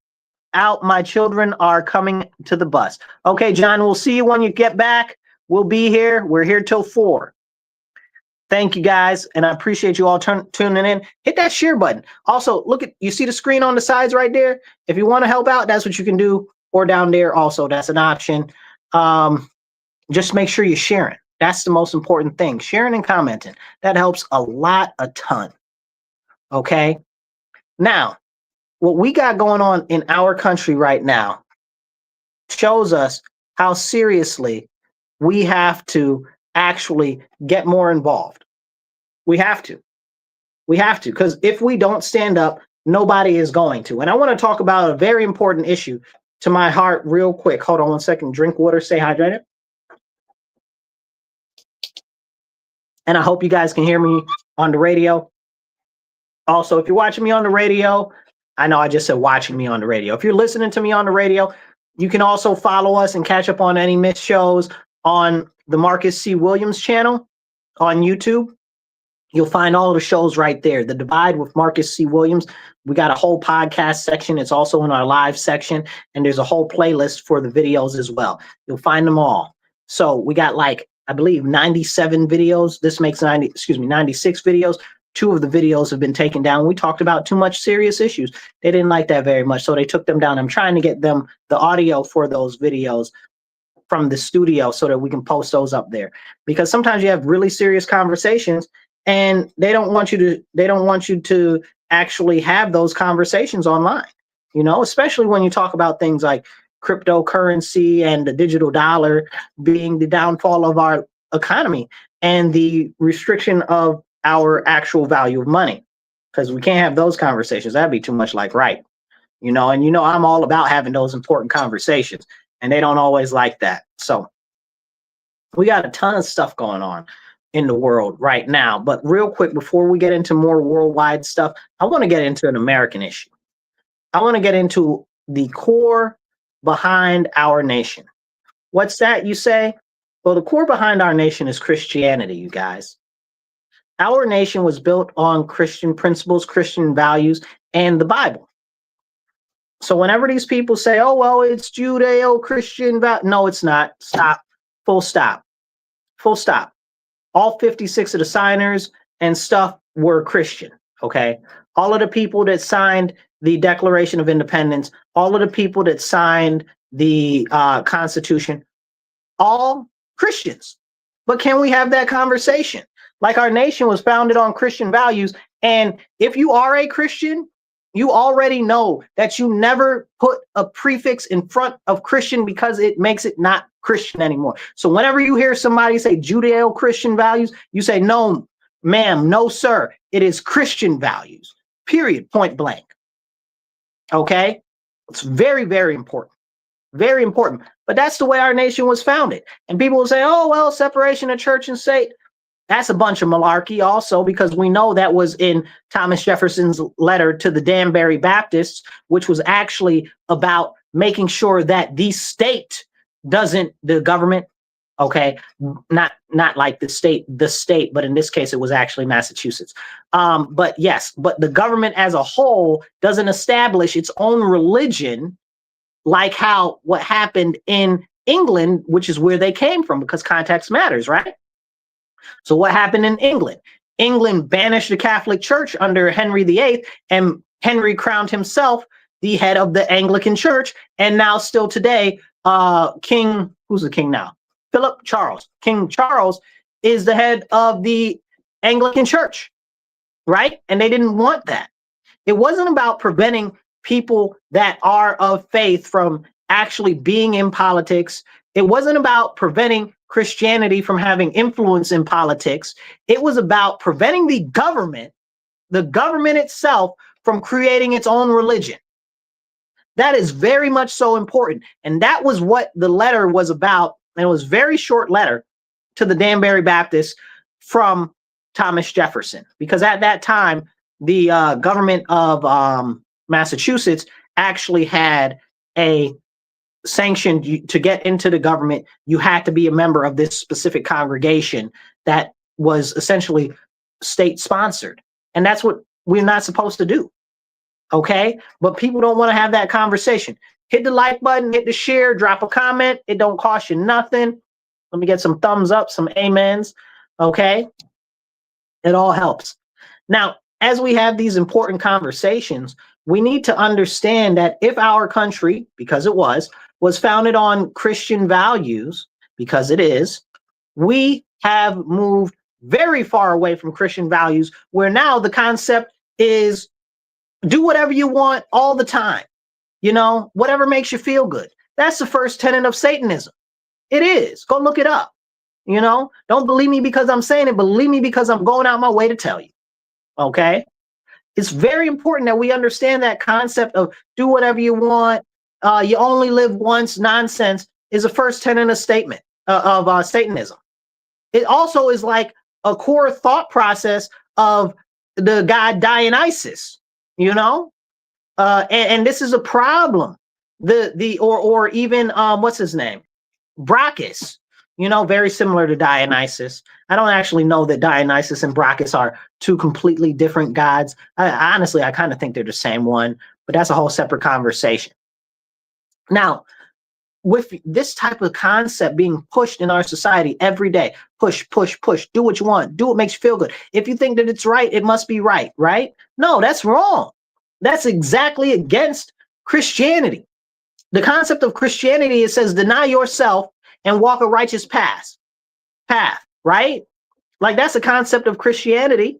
out. My children are coming to the bus. Okay, John, we'll see you when you get back. We'll be here. We're here till 4. Thank you guys, and I appreciate you all tuning in. Hit that share button. Also, you see the screen on the sides right there? If you want to help out, that's what you can do, or down there also, that's an option. Just make sure you're sharing. That's the most important thing, sharing and commenting. That helps a ton. Okay? Now, what we got going on in our country right now shows us how seriously we have to actually get more involved. We have to. We have to, because if we don't stand up, nobody is going to. And I want to talk about a very important issue to my heart real quick. Hold on one second. Drink water, stay hydrated. And I hope you guys can hear me on the radio. Also, if you're watching me on the radio, I know I just said watching me on the radio. If you're listening to me on the radio, you can also follow us and catch up on any missed shows on the Marcus C. Williams channel on YouTube. You'll find all of the shows right there. The Divide with Marcus C. Williams. We got a whole podcast section. It's also in our live section. And there's a whole playlist for the videos as well. You'll find them all. So we got I believe 97 videos. This makes 96 videos. 2 of the videos have been taken down. We talked about too much serious issues. They didn't like that very much, so they took them down. I'm trying to get them the audio for those videos from the studio so that we can post those up there. Because sometimes you have really serious conversations and they don't want you to actually have those conversations online. Especially when you talk about things like cryptocurrency and the digital dollar being the downfall of our economy and the restriction of our actual value of money, because we can't have those conversations. That'd be too much right. And I'm all about having those important conversations, and they don't always like that. So we got a ton of stuff going on in the world right now. But real quick, before we get into more worldwide stuff, I want to get into an American issue. I want to get into the core behind our nation. What's that, you say? Well, the core behind our nation is Christianity, you guys. Our nation was built on Christian principles, Christian values, and the Bible. So whenever these people say, oh, well, it's Judeo-Christian, no, it's not. Stop. Full stop. Full stop. All 56 of the signers and stuff were Christian, okay? All of the people that signed the Declaration of Independence, all of the people that signed the Constitution, all Christians. But can we have that conversation? Our nation was founded on Christian values. And if you are a Christian, you already know that you never put a prefix in front of Christian because it makes it not Christian anymore. So whenever you hear somebody say Judeo-Christian values, you say, no, ma'am, no, sir. It is Christian values, period, point blank. Okay? It's very, very important. Very important. But that's the way our nation was founded. And people will say, oh, well, separation of church and state. That's a bunch of malarkey also, because we know that was in Thomas Jefferson's letter to the Danbury Baptists, which was actually about making sure that the government, okay, not like the state, but in this case, it was actually Massachusetts. But the government as a whole doesn't establish its own religion like what happened in England, which is where they came from, because context matters, right? So what happened in England? England banished the Catholic Church under Henry VIII, and Henry crowned himself the head of the Anglican Church. And now still today, who's the king now? Charles. King Charles is the head of the Anglican Church, right? And they didn't want that. It wasn't about preventing people that are of faith from actually being in politics. It wasn't about preventing Christianity from having influence in politics. It was about preventing the government itself, from creating its own religion. That is very much so important. And that was what the letter was about. And it was a very short letter to the Danbury Baptists from Thomas Jefferson, because at that time, the government of Massachusetts actually had a sanction to get into the government. You had to be a member of this specific congregation that was essentially state sponsored. And that's what we're not supposed to do. Okay. But people don't want to have that conversation. Hit the like button, hit the share, drop a comment. It don't cost you nothing. Let me get some thumbs up, some amens. Okay. It all helps. Now, as we have these important conversations, we need to understand that if our country, because it was founded on Christian values, because it is, we have moved very far away from Christian values, where now the concept is do whatever you want all the time, whatever makes you feel good. That's the first tenet of Satanism. It is. Go look it up. Don't believe me because I'm saying it. Believe me because I'm going out my way to tell you. Okay? It's very important that we understand that concept of do whatever you want. You only live once. Nonsense is the first tenet of statement of Satanism. It also is like a core thought process of the god Dionysus. And this is a problem. Or even what's his name? Brachus. Very similar to Dionysus. I don't actually know that Dionysus and Brachus are two completely different gods. Honestly, I kind of think they're the same one, but that's a whole separate conversation. Now, with this type of concept being pushed in our society every day, push, do what you want, do what makes you feel good. If you think that it's right, it must be right, right? No, that's wrong. That's exactly against Christianity. The concept of Christianity, it says, deny yourself and walk a righteous path, right? Like that's the concept of Christianity.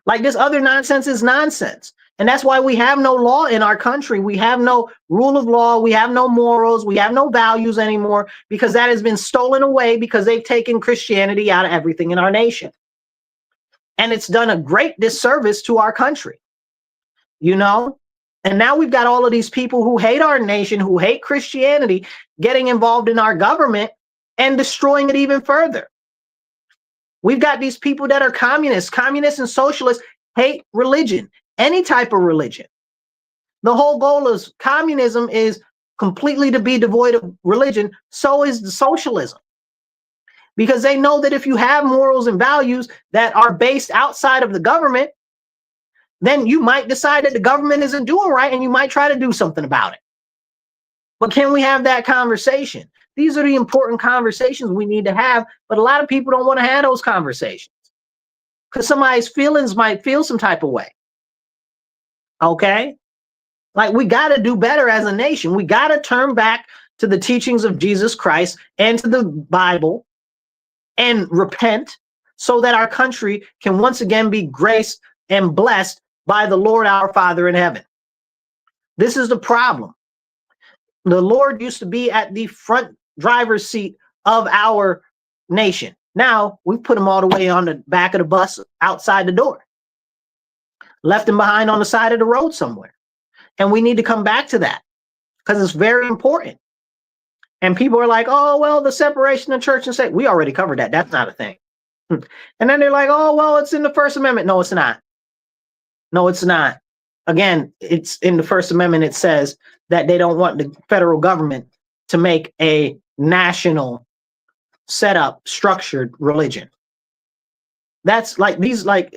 Like this other nonsense is nonsense. And that's why we have no law in our country. We have no rule of law. We have no morals. We have no values anymore because that has been stolen away because they've taken Christianity out of everything in our nation. And it's done a great disservice to our country, And now we've got all of these people who hate our nation, who hate Christianity, getting involved in our government and destroying it even further. We've got these people that are communists and socialists hate religion, any type of religion. The whole goal of communism is completely to be devoid of religion. So is the socialism. Because they know that if you have morals and values that are based outside of the government, then you might decide that the government isn't doing right and you might try to do something about it. But can we have that conversation? These are the important conversations we need to have, but a lot of people don't want to have those conversations because somebody's feelings might feel some type of way. Okay? Like we got to do better as a nation. We got to turn back to the teachings of Jesus Christ and to the Bible and repent so that our country can once again be graced and blessed by the Lord our Father in heaven. This is the problem. The Lord used to be at the front driver's seat of our nation. Now we've put him all the way on the back of the bus outside the door, left him behind on the side of the road somewhere. And we need to come back to that because it's very important. And people are like, oh, well, the separation of church and state. We already covered that. That's not a thing. And then they're like, oh, well, it's in the First Amendment. No, it's not. No, it's not. Again, it's in the First Amendment. It says that they don't want the federal government to make a national setup structured religion. That's like these, like,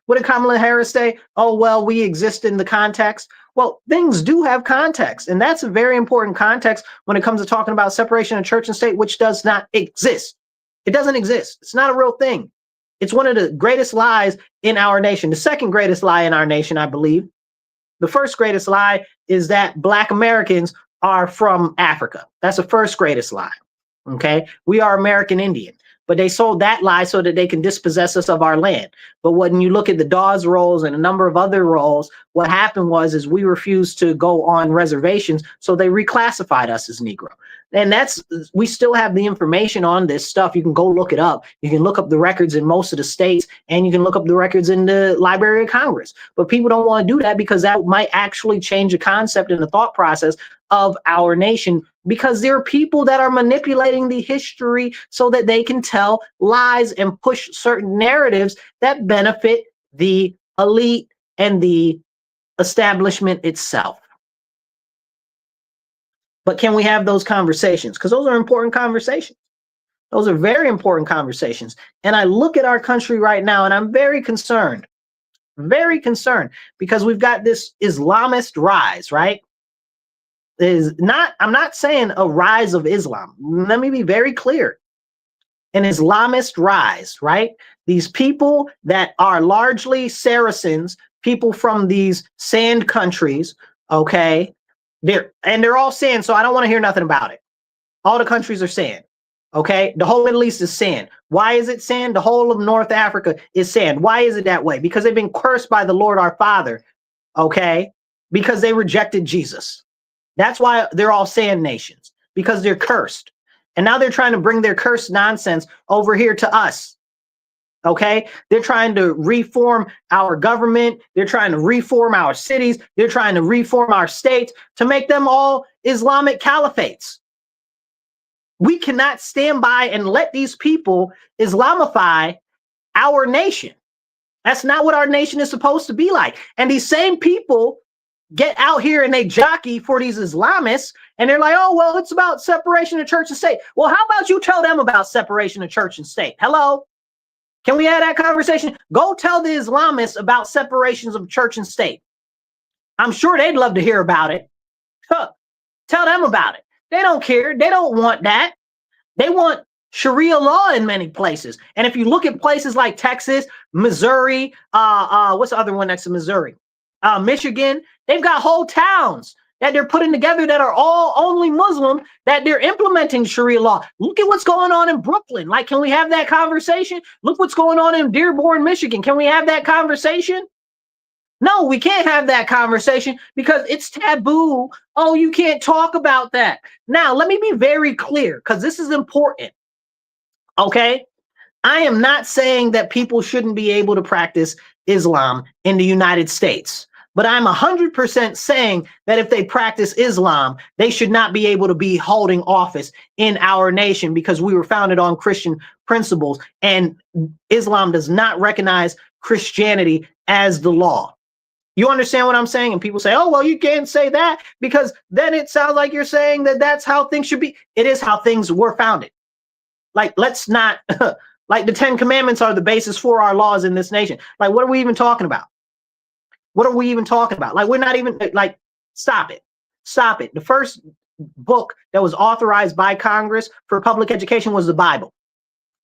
what did Kamala Harris say? Oh, well, we exist in the context. Well, things do have context. And that's a very important context when it comes to talking about separation of church and state, which does not exist. It doesn't exist. It's not a real thing. It's one of the greatest lies in our nation. The second greatest lie in our nation, I believe. The first greatest lie is that Black Americans are from Africa. That's the first greatest lie. Okay. We are American Indian, but they sold that lie so that they can dispossess us of our land. But when you look at the Dawes rolls and a number of other rolls, what happened was we refused to go on reservations. So they reclassified us as Negro. And we still have the information on this stuff. You can go look it up. You can look up the records in most of the states and you can look up the records in the Library of Congress. But people don't want to do that because that might actually change the concept and the thought process of our nation, because there are people that are manipulating the history so that they can tell lies and push certain narratives that benefit the elite and the establishment itself. But can we have those conversations? Because those are important conversations. Those are very important conversations. And I look at our country right now and I'm very concerned because we've got this Islamist rise, right? I'm not saying a rise of Islam. Let me be very clear. an Islamist rise, right? These people that are largely Saracens, people from these sand countries, okay? They're all sand, so I don't want to hear nothing about it. All the countries are sand. Okay, the whole Middle East is sand. Why is it sand? The whole of North Africa is sand. Why is it that way? Because they've been cursed by the Lord our Father, okay? Because they rejected Jesus. That's why they're all sand nations, because they're cursed. And now they're trying to bring their cursed nonsense over here to us, okay? They're trying to reform our government. They're trying to reform our cities. They're trying to reform our states to make them all Islamic caliphates. We cannot stand by and let these people Islamify our nation. That's not what our nation is supposed to be like. And these same people get out here and they jockey for these Islamists, and they're like, oh, well, it's about separation of church and state. Well, how about you tell them about separation of church and state? Hello? Can we have that conversation? Go tell the Islamists about separations of church and state. I'm sure they'd love to hear about it. Huh. Tell them about it. They don't care. They don't want that. They want Sharia law in many places. And if you look at places like Texas, Missouri, what's the other one next to Missouri? Michigan, they've got whole towns that they're putting together that are all only Muslim, that they're implementing Sharia law. Look at what's going on in Brooklyn. Like, can we have that conversation? Look what's going on in Dearborn, Michigan. Can we have that conversation? No, we can't have that conversation because it's taboo. Oh, you can't talk about that. Now, let me be very clear because this is important. Okay? I am not saying that people shouldn't be able to practice Islam in the United States, but I'm 100% saying that if they practice Islam, they should not be able to be holding office in our nation because we were founded on Christian principles and Islam does not recognize Christianity as the law. You understand what I'm saying? And people say, oh, well, you can't say that because then it sounds like you're saying that that's how things should be. It is how things were founded. Like, let's not, like the 10 commandments are the basis for our laws in this nation. Like, what are we even talking about? What are we even talking about? Like, we're not even, like, stop it. Stop it. The first book that was authorized by Congress for public education was the Bible.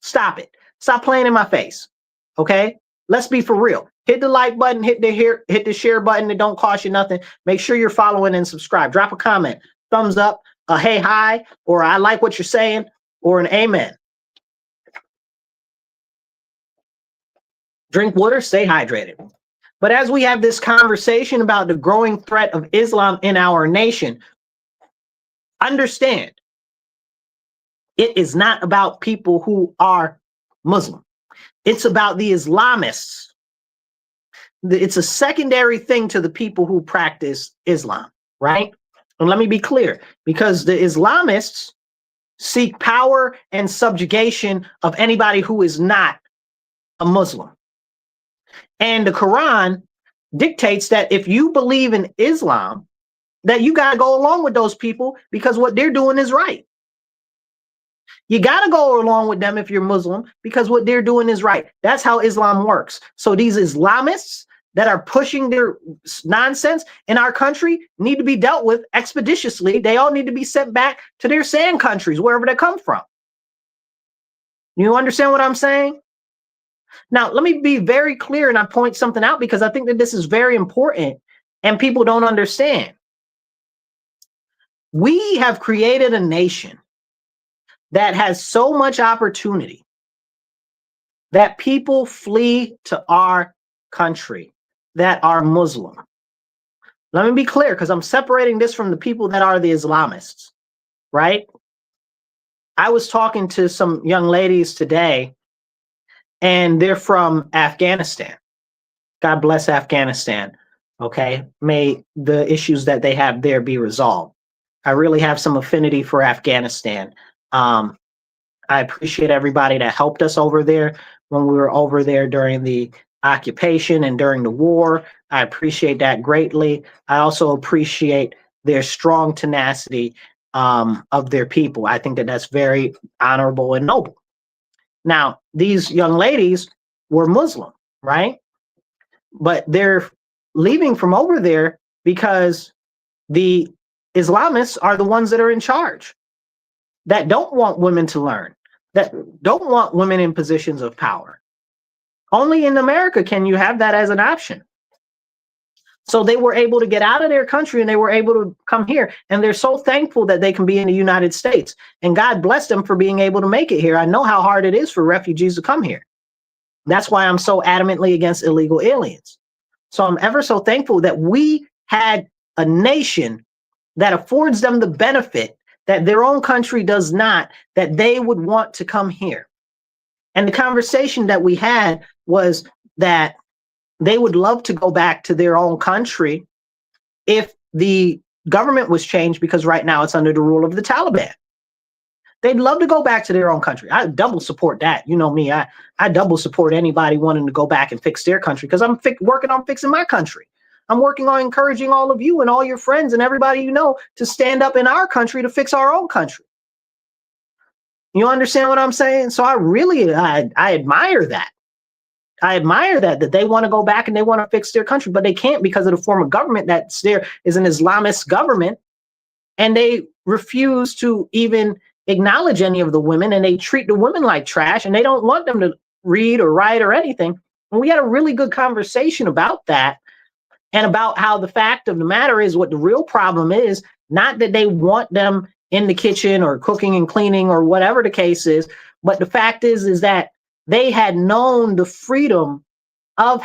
Stop it. Stop playing in my face. Okay? Let's be for real. Hit the like button, hit the share button. It don't cost you nothing. Make sure you're following and subscribe. Drop a comment, thumbs up, a hey, hi, or I like what you're saying, or an amen. Drink water, stay hydrated. But as we have this conversation about the growing threat of Islam in our nation, understand it is not about people who are Muslim. It's about the Islamists. It's a secondary thing to the people who practice Islam, right? And let me be clear, because the Islamists seek power and subjugation of anybody who is not a Muslim. And the Quran dictates that if you believe in Islam, that you got to go along with those people because what they're doing is right. You got to go along with them if you're Muslim because what they're doing is right. That's how Islam works. So these Islamists that are pushing their nonsense in our country need to be dealt with expeditiously. They all need to be sent back to their sand countries, wherever they come from. You understand what I'm saying? Now, let me be very clear and I point something out because I think that this is very important and people don't understand. We have created a nation that has so much opportunity that people flee to our country that are Muslim. Let me be clear because I'm separating this from the people that are the Islamists, right? I was talking to some young ladies today and they're from Afghanistan. God bless Afghanistan. Okay. May the issues that they have there be resolved. I really have some affinity for Afghanistan. I appreciate everybody that helped us over there when we were over there during the occupation and during the war. I appreciate that greatly. I also appreciate their strong tenacity of their people. I think that that's very honorable and noble. Now, these young ladies were Muslim, right? But they're leaving from over there because the Islamists are the ones that are in charge, that don't want women to learn, that don't want women in positions of power. Only in America can you have that as an option. So they were able to get out of their country and they were able to come here. And they're so thankful that they can be in the United States. And God bless them for being able to make it here. I know how hard it is for refugees to come here. That's why I'm so adamantly against illegal aliens. So I'm ever so thankful that we had a nation that affords them the benefit that their own country does not, that they would want to come here. And the conversation that we had was that they would love to go back to their own country if the government was changed, because right now it's under the rule of the Taliban. They'd love to go back to their own country. I double support that. You know me, I double support anybody wanting to go back and fix their country, because I'm working on fixing my country. I'm working on encouraging all of you and all your friends and everybody you know to stand up in our country to fix our own country. You understand what I'm saying? So I really, I admire that. I admire that they want to go back and they want to fix their country, but they can't because of the form of government that's there is an Islamist government, and they refuse to even acknowledge any of the women, and they treat the women like trash, and they don't want them to read or write or anything. And we had a really good conversation about that, and about how the fact of the matter is what the real problem is, not that they want them in the kitchen or cooking and cleaning or whatever the case is, but the fact is that they had known the freedom of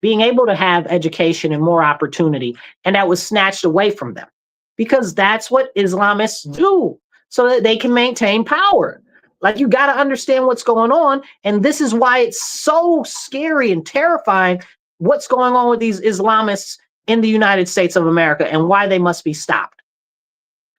being able to have education and more opportunity, and that was snatched away from them, because that's what Islamists do so that they can maintain power. Like, you got to understand what's going on, and this is why it's so scary and terrifying what's going on with these Islamists in the United States of America, and why they must be stopped.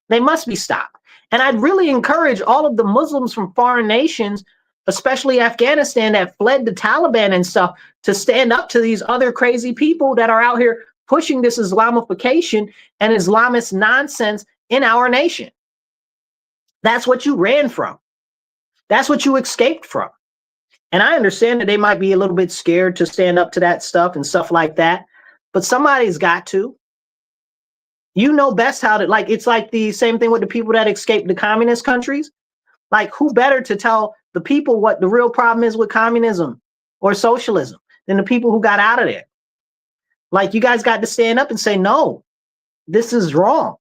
They must be stopped. And I'd really encourage all of the Muslims from foreign nations, especially Afghanistan, that fled the Taliban and stuff, to stand up to these other crazy people that are out here pushing this Islamification and Islamist nonsense in our nation. That's what you ran from. That's what you escaped from. And I understand that they might be a little bit scared to stand up to that stuff and stuff like that, but somebody's got to. You know best how to, like, it's like the same thing with the people that escaped the communist countries. Like, who better to tell the people what the real problem is with communism or socialism than the people who got out of there? Like, you guys got to stand up and say, no, this is wrong.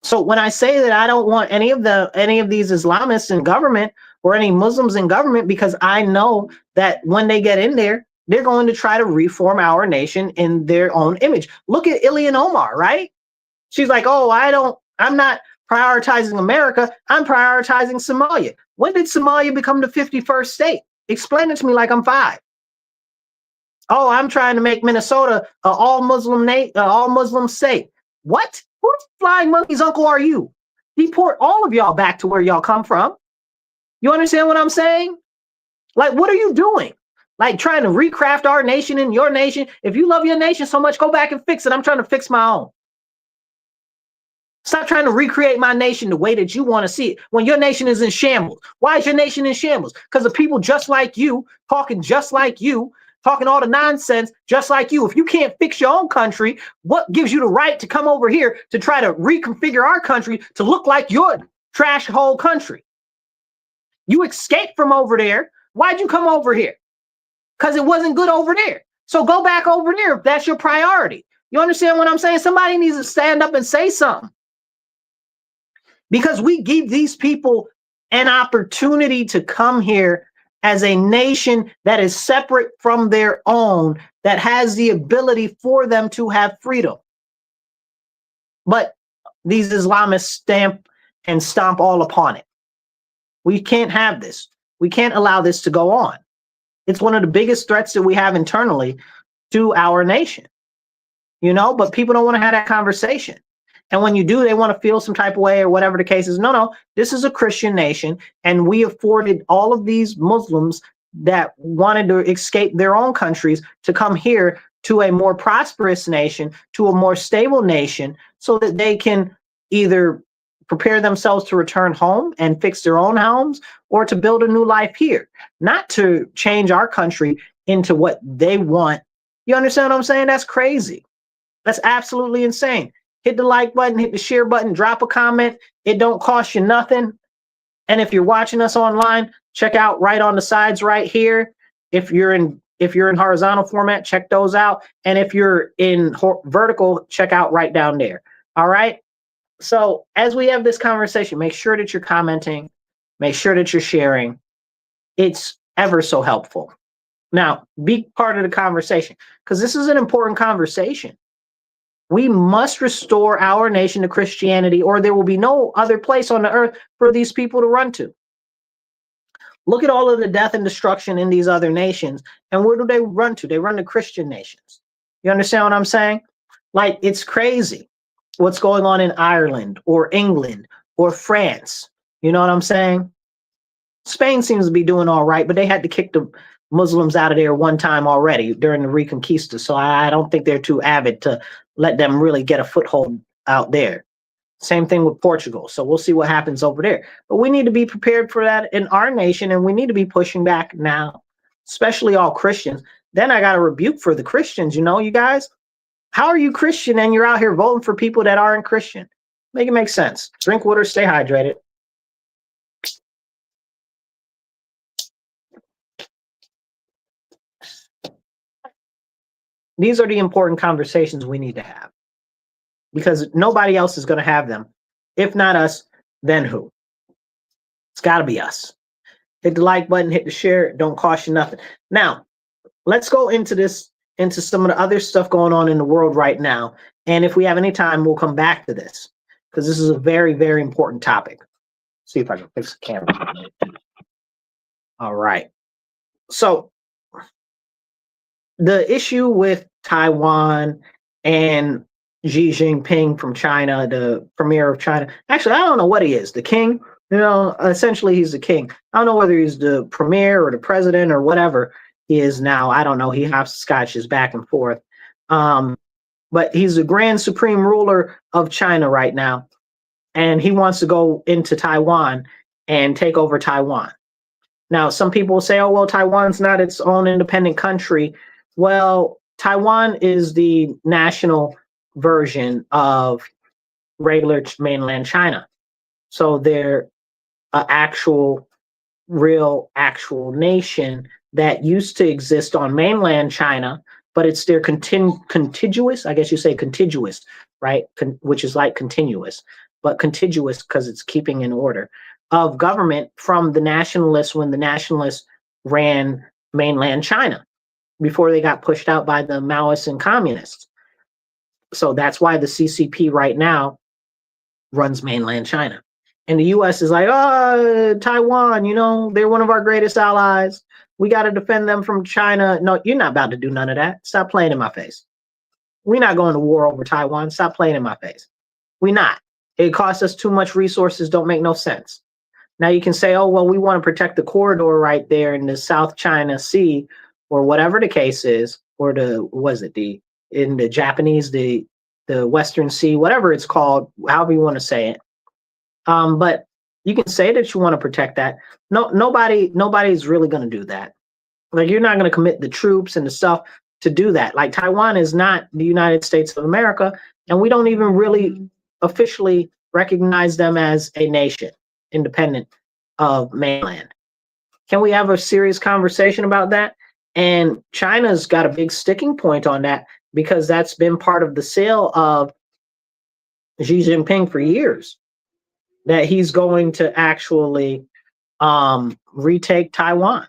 So when I say that I don't want any of these Islamists in government or any Muslims in government, because I know that when they get in there, they're going to try to reform our nation in their own image. Look at Ilhan Omar, right? She's like, oh, I'm not prioritizing America, I'm prioritizing Somalia. When did Somalia become the 51st state? Explain it to me like I'm 5. Oh, I'm trying to make Minnesota an all Muslim state. What? Whose flying monkey's uncle are you? Deport all of y'all back to where y'all come from. You understand what I'm saying? Like, what are you doing? Like, trying to recraft our nation and your nation. If you love your nation so much, go back and fix it. I'm trying to fix my own. Stop trying to recreate my nation the way that you want to see it when your nation is in shambles. Why is your nation in shambles? Because of people just like you, talking just like you, talking all the nonsense just like you. If you can't fix your own country, what gives you the right to come over here to try to reconfigure our country to look like your trash hole country? You escaped from over there. Why'd you come over here? Because it wasn't good over there. So go back over there if that's your priority. You understand what I'm saying? Somebody needs to stand up and say something. Because we give these people an opportunity to come here as a nation that is separate from their own, that has the ability for them to have freedom. But these Islamists stamp and stomp all upon it. We can't have this. We can't allow this to go on. It's one of the biggest threats that we have internally to our nation, you know, but people don't want to have that conversation. And when you do, they want to feel some type of way or whatever the case is. No, this is a Christian nation, and we afforded all of these Muslims that wanted to escape their own countries to come here to a more prosperous nation, to a more stable nation, so that they can either prepare themselves to return home and fix their own homes, or to build a new life here, not to change our country into what they want. You understand what I'm saying? That's crazy. That's absolutely insane. Hit the like button, hit the share button, drop a comment. It don't cost you nothing. And if you're watching us online, check out right on the sides right here. If you're in horizontal format, check those out. And if you're in vertical, check out right down there. All right. So as we have this conversation, make sure that you're commenting, make sure that you're sharing. It's ever so helpful. Now, be part of the conversation because this is an important conversation. We must restore our nation to Christianity, or there will be no other place on the earth for these people to run to. Look at all of the death and destruction in these other nations. And where do they run to? They run to Christian nations. You understand what I'm saying? Like, it's crazy what's going on in Ireland or England or France. You know what I'm saying? Spain seems to be doing all right, but they had to kick the Muslims out of there one time already during the Reconquista. So I don't think they're too avid to let them really get a foothold out there. Same thing with Portugal. So we'll see what happens over there. But we need to be prepared for that in our nation, and we need to be pushing back now, especially all Christians. Then I got a rebuke for the Christians. You know, you guys, how are you Christian and you're out here voting for people that aren't Christian? Make it make sense. Drink water, stay hydrated. These are the important conversations we need to have because nobody else is going to have them. If not us, then who? It's got to be us. Hit the like button, hit the share. Don't cost you nothing. Now, let's go into some of the other stuff going on in the world right now. And if we have any time, we'll come back to this because this is a very, very important topic. See if I can fix the camera. All right. So the issue with Taiwan and Xi Jinping from China, the premier of China. Actually, I don't know what he is. The king, you know, essentially he's the king. I don't know whether he's the premier or the president or whatever he is now. I don't know. He hopscotches back and forth. But he's the grand supreme ruler of China right now. And he wants to go into Taiwan and take over Taiwan. Now, some people will say, oh, well, Taiwan's not its own independent country. Well, Taiwan is the national version of regular mainland China. So they're an actual nation that used to exist on mainland China, but it's their contiguous, I guess you say contiguous, right? Which is like continuous, but contiguous because it's keeping in order of government from the nationalists when the nationalists ran mainland China before they got pushed out by the Maoists and communists. So that's why the CCP right now runs mainland China. And the US is like, oh, Taiwan, you know, they're one of our greatest allies. We got to defend them from China. No, you're not about to do none of that. Stop playing in my face. We're not going to war over Taiwan. Stop playing in my face. We're not. It costs us too much resources. Don't make no sense. Now you can say, oh, well, we want to protect the corridor right there in the South China Sea or whatever the case is, or in the Japanese, the Western Sea, whatever it's called, however you want to say it. But you can say that you want to protect that. No, nobody's really going to do that. Like, you're not going to commit the troops and the stuff to do that. Like, Taiwan is not the United States of America, and we don't even really officially recognize them as a nation independent of mainland. Can we have a serious conversation about that? And China's got a big sticking point on that because that's been part of the sale of Xi Jinping for years, that he's going to actually retake Taiwan.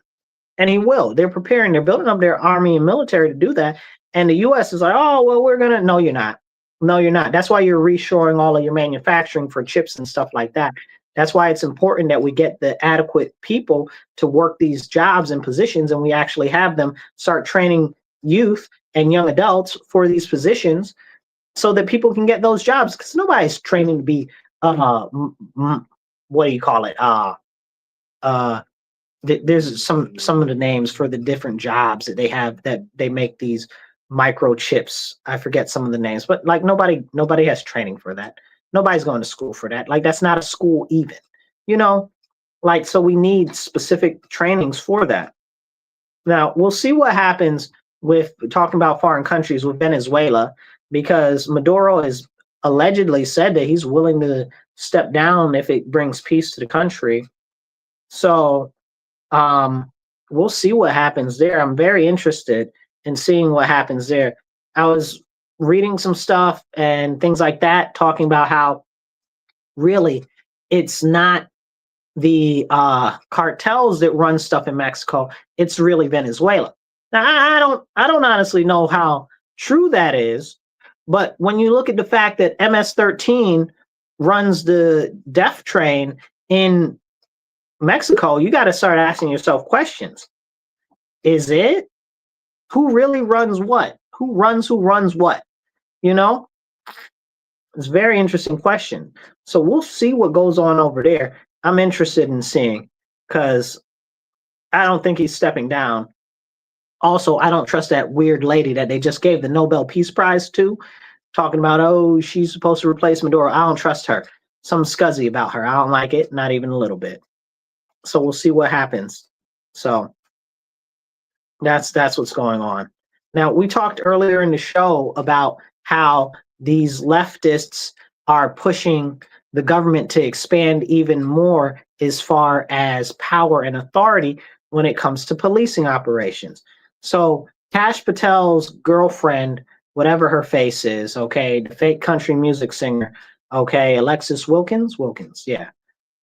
And he will. They're preparing. They're building up their army and military to do that. And the U.S. is like, oh, well, we're going to. No, you're not. No, you're not. That's why you're reshoring all of your manufacturing for chips and stuff like that. That's why it's important that we get the adequate people to work these jobs and positions, and we actually have them start training youth and young adults for these positions so that people can get those jobs, because nobody's training to be, what do you call it? There's some of the names for the different jobs that they have, that they make these microchips. I forget some of the names, but like nobody has training for that. Nobody's going to school for that. Like, that's not a school even, you know, like, so we need specific trainings for that. Now we'll see what happens with talking about foreign countries with Venezuela, because Maduro has allegedly said that he's willing to step down if it brings peace to the country. So we'll see what happens there. I'm very interested in seeing what happens there. I was reading some stuff and things like that, talking about how really it's not the cartels that run stuff in Mexico. It's really Venezuela. Now I don't honestly know how true that is, but when you look at the fact that MS-13 runs the death train in Mexico, you got to start asking yourself questions. Is it? Who really runs what? Who runs what? You know? It's a very interesting question. So we'll see what goes on over there. I'm interested in seeing because I don't think he's stepping down. Also, I don't trust that weird lady that they just gave the Nobel Peace Prize to, talking about, oh, she's supposed to replace Maduro. I don't trust her. Something scuzzy about her. I don't like it, not even a little bit. So we'll see what happens. So that's what's going on. Now, we talked earlier in the show about how these leftists are pushing the government to expand even more as far as power and authority when it comes to policing operations. So Kash Patel's girlfriend, whatever her face is, okay, the fake country music singer, okay, Alexis Wilkins, yeah,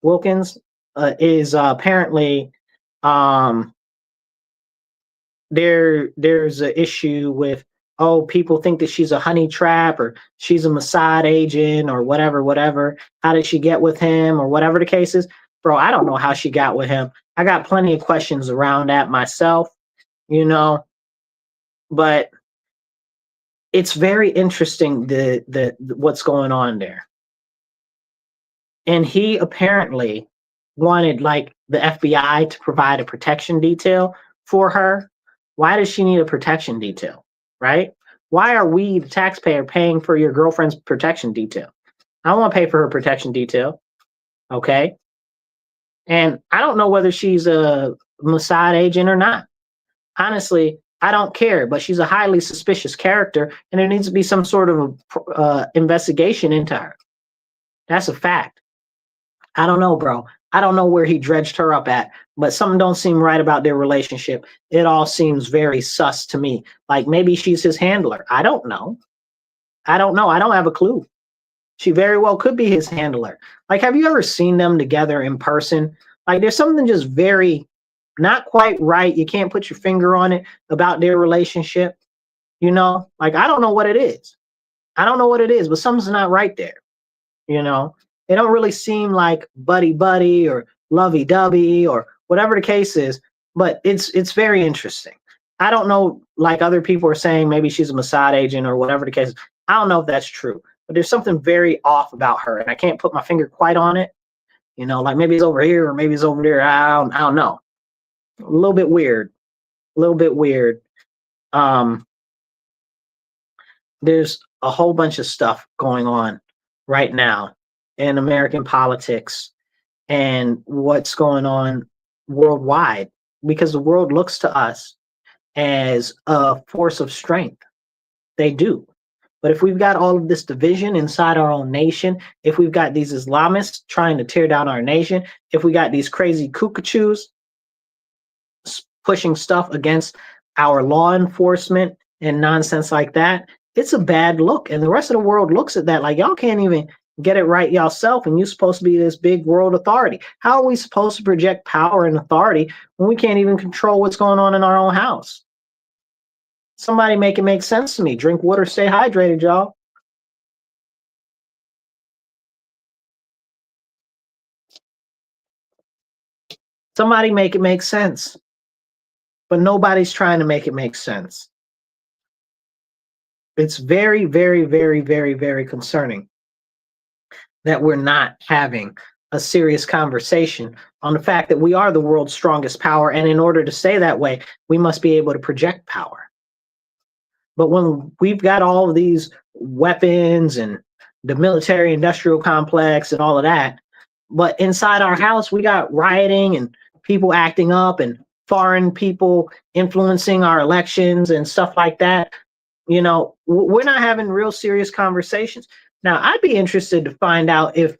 Wilkins is apparently there's an issue with, oh, people think that she's a honey trap or she's a Mossad agent or whatever. How did she get with him or whatever the case is? Bro, I don't know how she got with him. I got plenty of questions around that myself, you know, but it's very interesting the what's going on there. And he apparently wanted like the FBI to provide a protection detail for her. Why does she need a protection detail, right? Why are we, the taxpayer, paying for your girlfriend's protection detail? I don't want to pay for her protection detail, okay? And I don't know whether she's a Mossad agent or not. Honestly, I don't care, but she's a highly suspicious character, and there needs to be some sort of investigation into her. That's a fact. I don't know, bro. I don't know where he dredged her up at, but something don't seem right about their relationship. It all seems very sus to me. Like maybe she's his handler. I don't know. I don't know. I don't have a clue. She very well could be his handler. Like, have you ever seen them together in person? Like, there's something just very not quite right. You can't put your finger on it about their relationship. You know, like, I don't know what it is. I don't know what it is, but something's not right there. You know, they don't really seem like buddy buddy or lovey dovey or whatever the case is, but it's very interesting. I don't know, like other people are saying, maybe she's a Mossad agent or whatever the case is. I don't know if that's true, but there's something very off about her, and I can't put my finger quite on it. You know, like maybe it's over here or maybe it's over there. I don't know. A little bit weird. A little bit weird. Um, there's a whole bunch of stuff going on right now in American politics and what's going on worldwide because the world looks to us as a force of strength. They do. But if we've got all of this division inside our own nation, if we've got these Islamists trying to tear down our nation, if we got these crazy cuckoos pushing stuff against our law enforcement and nonsense like that, it's a bad look. And the rest of the world looks at that like, y'all can't even get it right yourself, and you're supposed to be this big world authority. How are we supposed to project power and authority when we can't even control what's going on in our own house? Somebody make it make sense to me. Drink water, stay hydrated, y'all. Somebody make it make sense. But nobody's trying to make it make sense. It's very, very, very, very, very concerning that we're not having a serious conversation on the fact that we are the world's strongest power. And in order to stay that way, we must be able to project power. But when we've got all of these weapons and the military industrial complex and all of that, but inside our house, we got rioting and people acting up and foreign people influencing our elections and stuff like that. You know, we're not having real serious conversations. Now, I'd be interested to find out if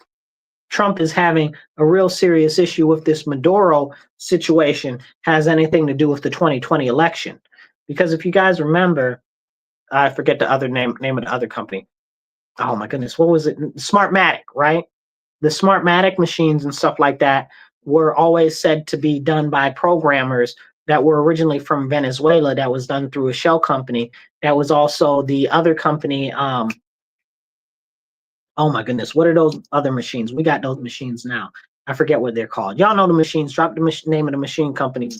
Trump is having a real serious issue with this Maduro situation has anything to do with the 2020 election. Because if you guys remember, I forget the other name of the other company. Oh my goodness, what was it? Smartmatic, right? The Smartmatic machines and stuff like that were always said to be done by programmers that were originally from Venezuela, that was done through a shell company. That was also the other company. Oh my goodness, what are those other machines? We got those machines now. I forget what they're called. Y'all know the machines. Drop the name of the machine company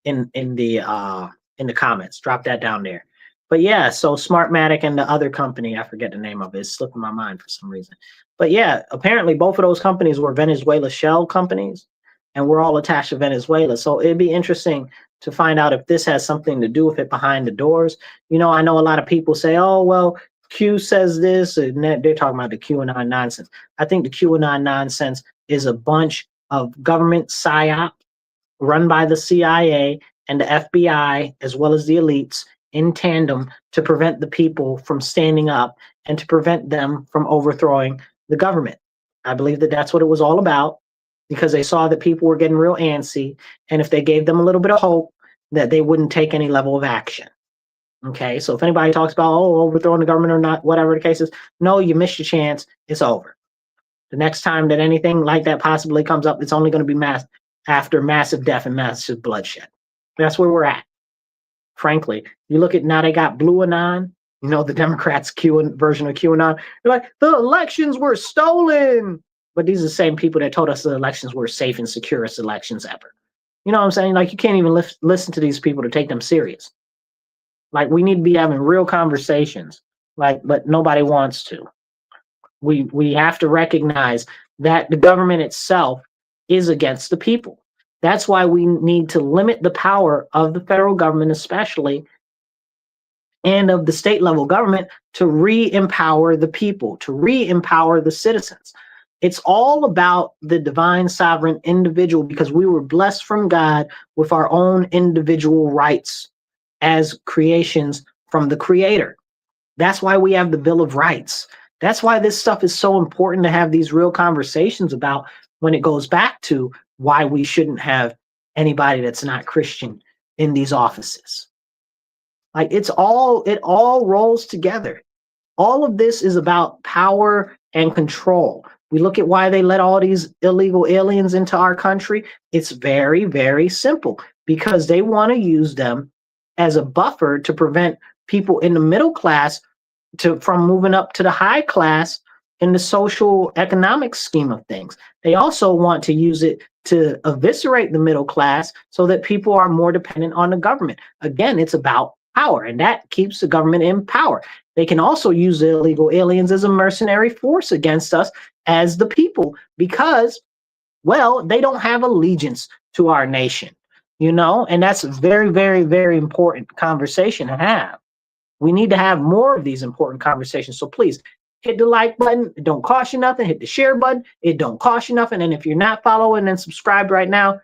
in the comments. Drop that down there. But yeah, so Smartmatic and the other company, I forget the name of it. It's slipping my mind for some reason. But yeah, apparently both of those companies were Venezuela shell companies, and we're all attached to Venezuela. So it'd be interesting to find out if this has something to do with it behind the doors. You know, I know a lot of people say, oh, well, Q says this, and they're talking about the QAnon nonsense. I think the QAnon nonsense is a bunch of government psyop run by the CIA and the FBI, as well as the elites, in tandem to prevent the people from standing up and to prevent them from overthrowing the government. I believe that that's what it was all about, because they saw that people were getting real antsy, and if they gave them a little bit of hope, that they wouldn't take any level of action. Okay, so if anybody talks about, oh, overthrowing the government or not, whatever the case is, no, you missed your chance. It's over. The next time that anything like that possibly comes up, it's only going to be after massive death and massive bloodshed. That's where we're at. Frankly, you look at now, they got Blue Anon, you know, the Democrats' version of QAnon. They're like, the elections were stolen. But these are the same people that told us the elections were safe and securest elections ever. You know what I'm saying? Like, you can't even listen to these people to take them serious. Like, we need to be having real conversations, like, but nobody wants to. We have to recognize that the government itself is against the people. That's why we need to limit the power of the federal government, especially, and of the state level government, to re-empower the people, to re-empower the citizens. It's all about the divine sovereign individual, because we were blessed from God with our own individual rights as creations from the Creator. That's why we have the Bill of Rights. That's why this stuff is so important to have these real conversations about, when it goes back to why we shouldn't have anybody that's not Christian in these offices. Like, it all rolls together. All of this is about power and control. We look at why they let all these illegal aliens into our country. It's very, very simple, because they want to use them as a buffer to prevent people in the middle class from moving up to the high class in the social economic scheme of things. They also want to use it to eviscerate the middle class so that people are more dependent on the government. Again, it's about power, and that keeps the government in power. They can also use the illegal aliens as a mercenary force against us as the people, because, well, they don't have allegiance to our nation, you know, and that's a very, very, very important conversation to have. We need to have more of these important conversations. So please hit the like button. It don't cost you nothing. Hit the share button. It don't cost you nothing. And if you're not following and subscribed right now,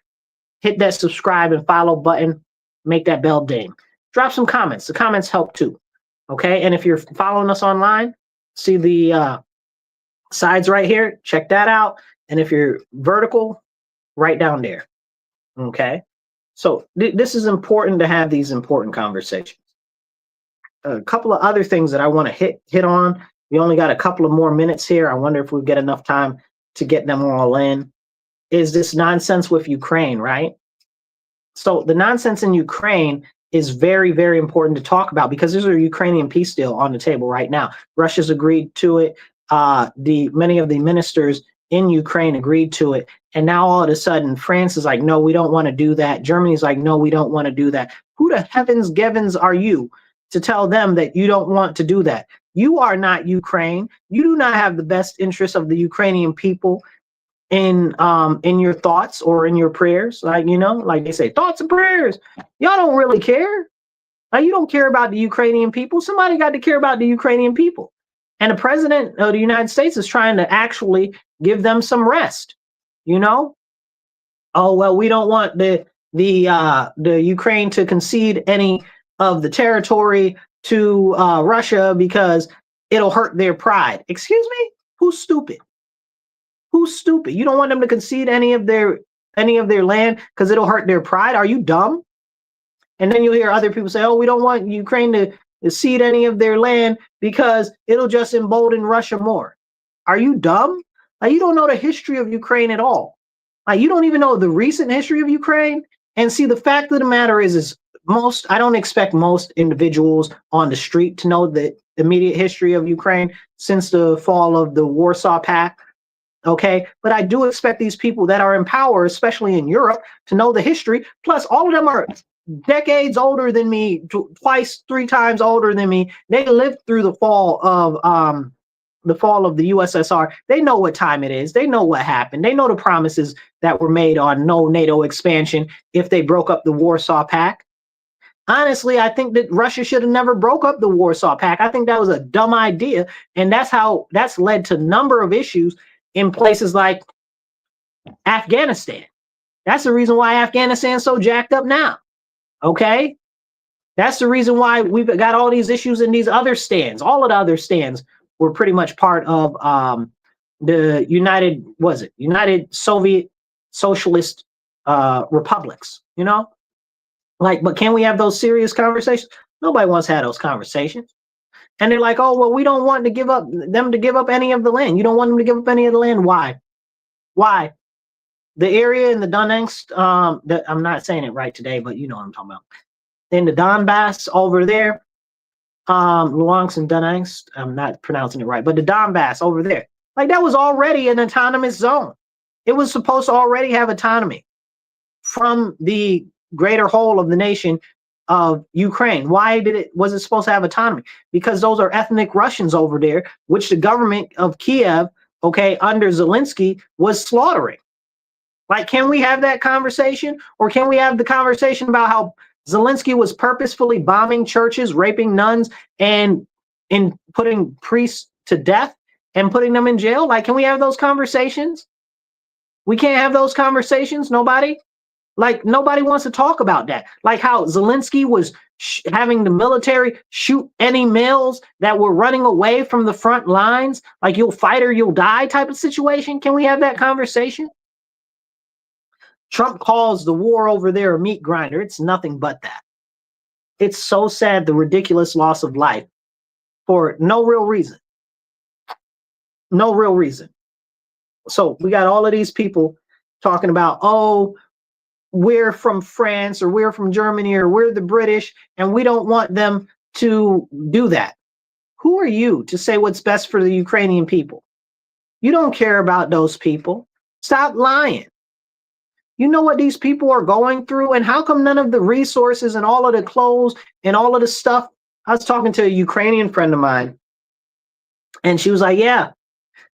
hit that subscribe and follow button. Make that bell ding. Drop some comments. The comments help too. Okay. And if you're following us online, see the sides right here. Check that out. And if you're vertical, right down there. Okay. So this is important to have these important conversations. A couple of other things that I want to hit on. We only got a couple of more minutes here. I wonder if we get enough time to get them all in. Is this nonsense with Ukraine, right? So the nonsense in Ukraine is very, very important to talk about, because there's a Ukrainian peace deal on the table right now. Russia's agreed to it. Many of the ministers in Ukraine agreed to it. And now all of a sudden, France is like, no, we don't want to do that. Germany's like, no, we don't want to do that. Who the heavens givens are you to tell them that you don't want to do that? You are not Ukraine. You do not have the best interests of the Ukrainian people in your thoughts or in your prayers. Like, you know, like they say, thoughts and prayers. Y'all don't really care. Like, you don't care about the Ukrainian people. Somebody got to care about the Ukrainian people. And the president of the United States is trying to actually give them some rest. You know? Oh, well, we don't want the Ukraine to concede any of the territory to Russia because it'll hurt their pride. Excuse me? Who's stupid? Who's stupid? You don't want them to concede any of their land because it'll hurt their pride. Are you dumb? And then you'll hear other people say, oh, we don't want Ukraine to cede any of their land because it'll just embolden Russia more. Are you dumb? Like, you don't know the history of Ukraine at all. Like, you don't even know the recent history of Ukraine. And see, the fact of the matter is I don't expect most individuals on the street to know the immediate history of Ukraine since the fall of the Warsaw Pact. Okay, but I do expect these people that are in power, especially in Europe, to know the history. Plus, all of them are decades older than me, twice, 3 times older than me. They lived through the fall of the USSR. They know what time it is. They know what happened. They know the promises that were made on no NATO expansion if they broke up the Warsaw Pact. Honestly, I think that Russia should have never broke up the Warsaw Pact. I think that was a dumb idea, and that's led to a number of issues in places like Afghanistan. That's the reason why Afghanistan's so jacked up now. Okay? That's the reason why we've got all these issues in these other stands. All of the other stands were pretty much part of the United Soviet Socialist Republics, you know? Like, but can we have those serious conversations? Nobody wants to have those conversations. And they're like, oh, well, we don't want to give up any of the land. You don't want them to give up any of the land. Why? Why? The area in the Donetsk, I'm not saying it right today, but you know what I'm talking about. In the Donbass over there, Luhansk and Donetsk, I'm not pronouncing it right, but the Donbass over there, like, that was already an autonomous zone. It was supposed to already have autonomy from the greater whole of the nation of Ukraine. Why was it supposed to have autonomy? Because those are ethnic Russians over there, which the government of Kiev, okay, under Zelensky, was slaughtering. Like, can we have that conversation? Or can we have the conversation about how Zelensky was purposefully bombing churches, raping nuns, and putting priests to death and putting them in jail? Like, can we have those conversations? We can't have those conversations? Nobody? Like, nobody wants to talk about that. Like how Zelensky was having the military shoot any males that were running away from the front lines, like, you'll fight or you'll die type of situation. Can we have that conversation? Trump calls the war over there a meat grinder. It's nothing but that. It's so sad, the ridiculous loss of life for no real reason. No real reason. So we got all of these people talking about, oh, we're from France, or we're from Germany, or we're the British, and we don't want them to do that. Who are you to say what's best for the Ukrainian people? You don't care about those people. Stop lying. You know what these people are going through, and how come none of the resources and all of the clothes and all of the stuff? I was talking to a Ukrainian friend of mine, and she was like, yeah,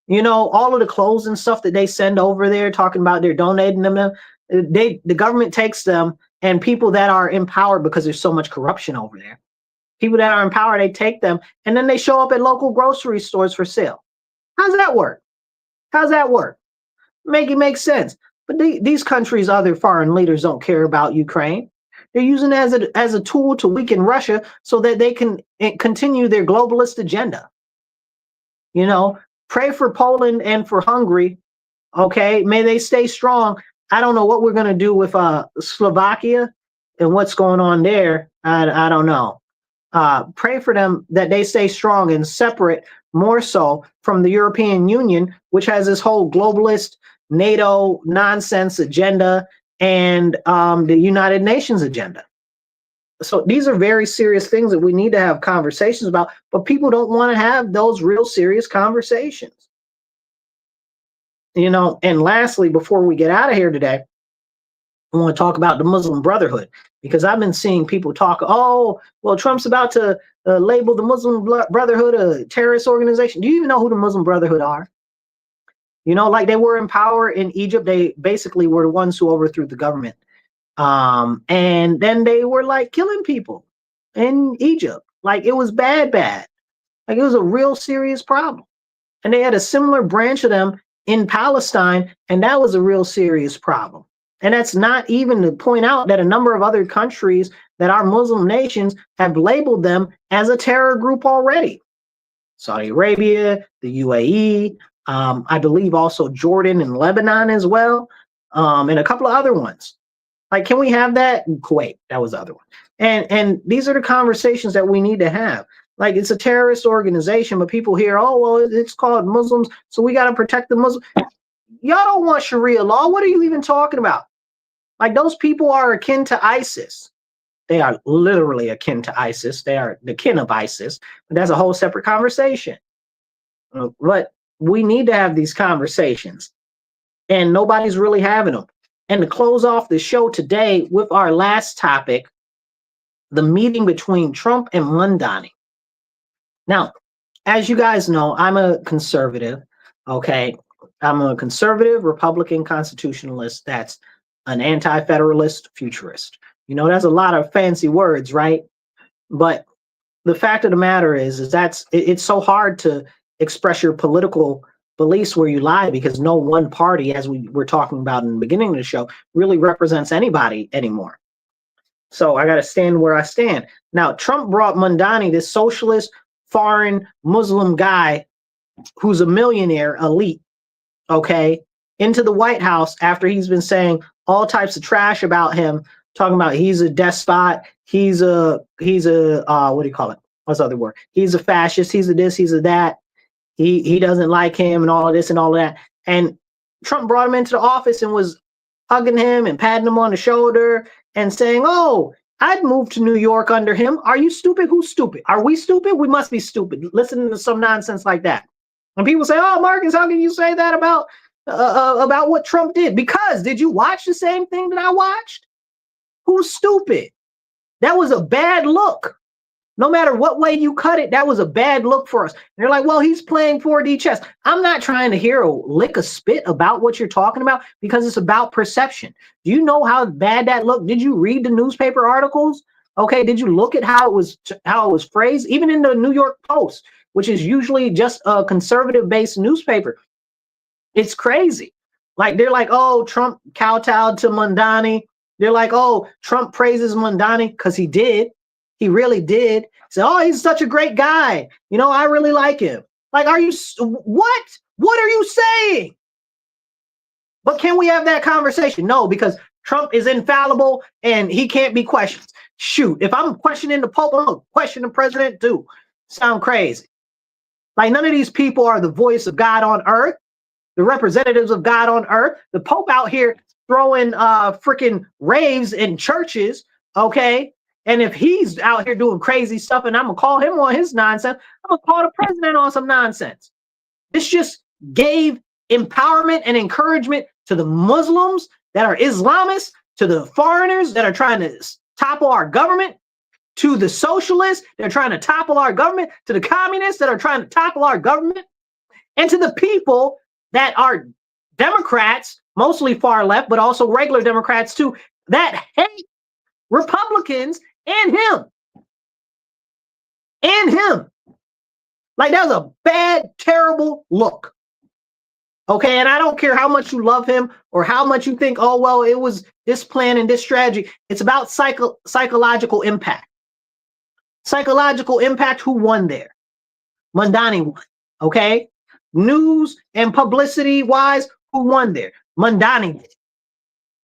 you know, all of the clothes and stuff that they send over there, talking about they're donating them, the government takes them, and people that are in power, because there's so much corruption over there, people that are in power, they take them, and then they show up at local grocery stores for sale. How's that work? How's that work? Make it make sense. But these countries, other foreign leaders, don't care about Ukraine. They're using it as a tool to weaken Russia so that they can continue their globalist agenda. You know, pray for Poland and for Hungary. Okay, may they stay strong. I don't know what we're going to do with Slovakia and what's going on there. I don't know. Pray for them that they stay strong and separate more so from the European Union, which has this whole globalist NATO nonsense agenda and the United Nations agenda. So these are very serious things that we need to have conversations about, but people don't want to have those real serious conversations. You know, and lastly, before we get out of here today, I want to talk about the Muslim Brotherhood, because I've been seeing people talk, oh, well, Trump's about to label the Muslim Brotherhood a terrorist organization. Do you even know who the Muslim Brotherhood are? You know, like, they were in power in Egypt. They basically were the ones who overthrew the government. And then they were like killing people in Egypt. Like, it was bad. Like, it was a real serious problem. And they had a similar branch of them in Palestine, and that was a real serious problem. And that's not even to point out that a number of other countries that are Muslim nations have labeled them as a terror group already. Saudi Arabia, the UAE, I believe also Jordan and Lebanon as well, and a couple of other ones. Like, can we have that? Kuwait, that was the other one. And these are the conversations that we need to have. Like, it's a terrorist organization, but people hear, oh, well, it's called Muslims, so we got to protect the Muslims. Y'all don't want Sharia law. What are you even talking about? Like, those people are akin to ISIS. They are literally akin to ISIS. They are the kin of ISIS. But that's a whole separate conversation. But we need to have these conversations, and nobody's really having them. And to close off the show today with our last topic, the meeting between Trump and Mondani. Now, as you guys know, I'm a conservative, okay? I'm a conservative Republican constitutionalist that's an anti-federalist futurist. You know, that's a lot of fancy words, right? But the fact of the matter is it's so hard to express your political beliefs where you lie, because no one party, as we were talking about in the beginning of the show, really represents anybody anymore. So I got to stand where I stand. Now, Trump brought Mondani, this socialist, foreign Muslim guy who's a millionaire elite, okay, into the White House after he's been saying all types of trash about him, talking about he's a despot, he's a what do you call it? What's the other word? He's a fascist, he's a this, he's a that. He doesn't like him and all of this and all of that. And Trump brought him into the office and was hugging him and patting him on the shoulder and saying, oh, I'd move to New York under him. Are you stupid? Who's stupid? Are we stupid? We must be stupid. Listening to some nonsense like that. And people say, oh, Marcus, how can you say that about what Trump did? Because did you watch the same thing that I watched? Who's stupid? That was a bad look. No matter what way you cut it, that was a bad look for us. And they're like, well, he's playing 4D chess. I'm not trying to hear a lick of spit about what you're talking about, because it's about perception. Do you know how bad that looked? Did you read the newspaper articles? Okay, did you look at how it was phrased? Even in the New York Post, which is usually just a conservative-based newspaper. It's crazy. Like, they're like, oh, Trump kowtowed to Mondani. They're like, oh, Trump praises Mondani because he did. He really did. Say, oh, he's such a great guy. You know, I really like him. Like, are you, what? What are you saying? But can we have that conversation? No, because Trump is infallible and he can't be questioned. Shoot, if I'm questioning the Pope, I'm going to question the president too. Sound crazy. Like, none of these people are the voice of God on earth, the representatives of God on earth. The Pope out here throwing freaking raves in churches, okay? And if he's out here doing crazy stuff and I'm going to call him on his nonsense, I'm going to call the president on some nonsense. This just gave empowerment and encouragement to the Muslims that are Islamists, to the foreigners that are trying to topple our government, to the socialists that are trying to topple our government, to the communists that are trying to topple our government, and to the people that are Democrats, mostly far left, but also regular Democrats too, that hate Republicans and him. And him. Like, that was a bad, terrible look. Okay, and I don't care how much you love him or how much you think, oh, well, it was this plan and this strategy. It's about psychological impact. Psychological impact, who won there? Mondani won, okay? News and publicity-wise, who won there? Mondani did.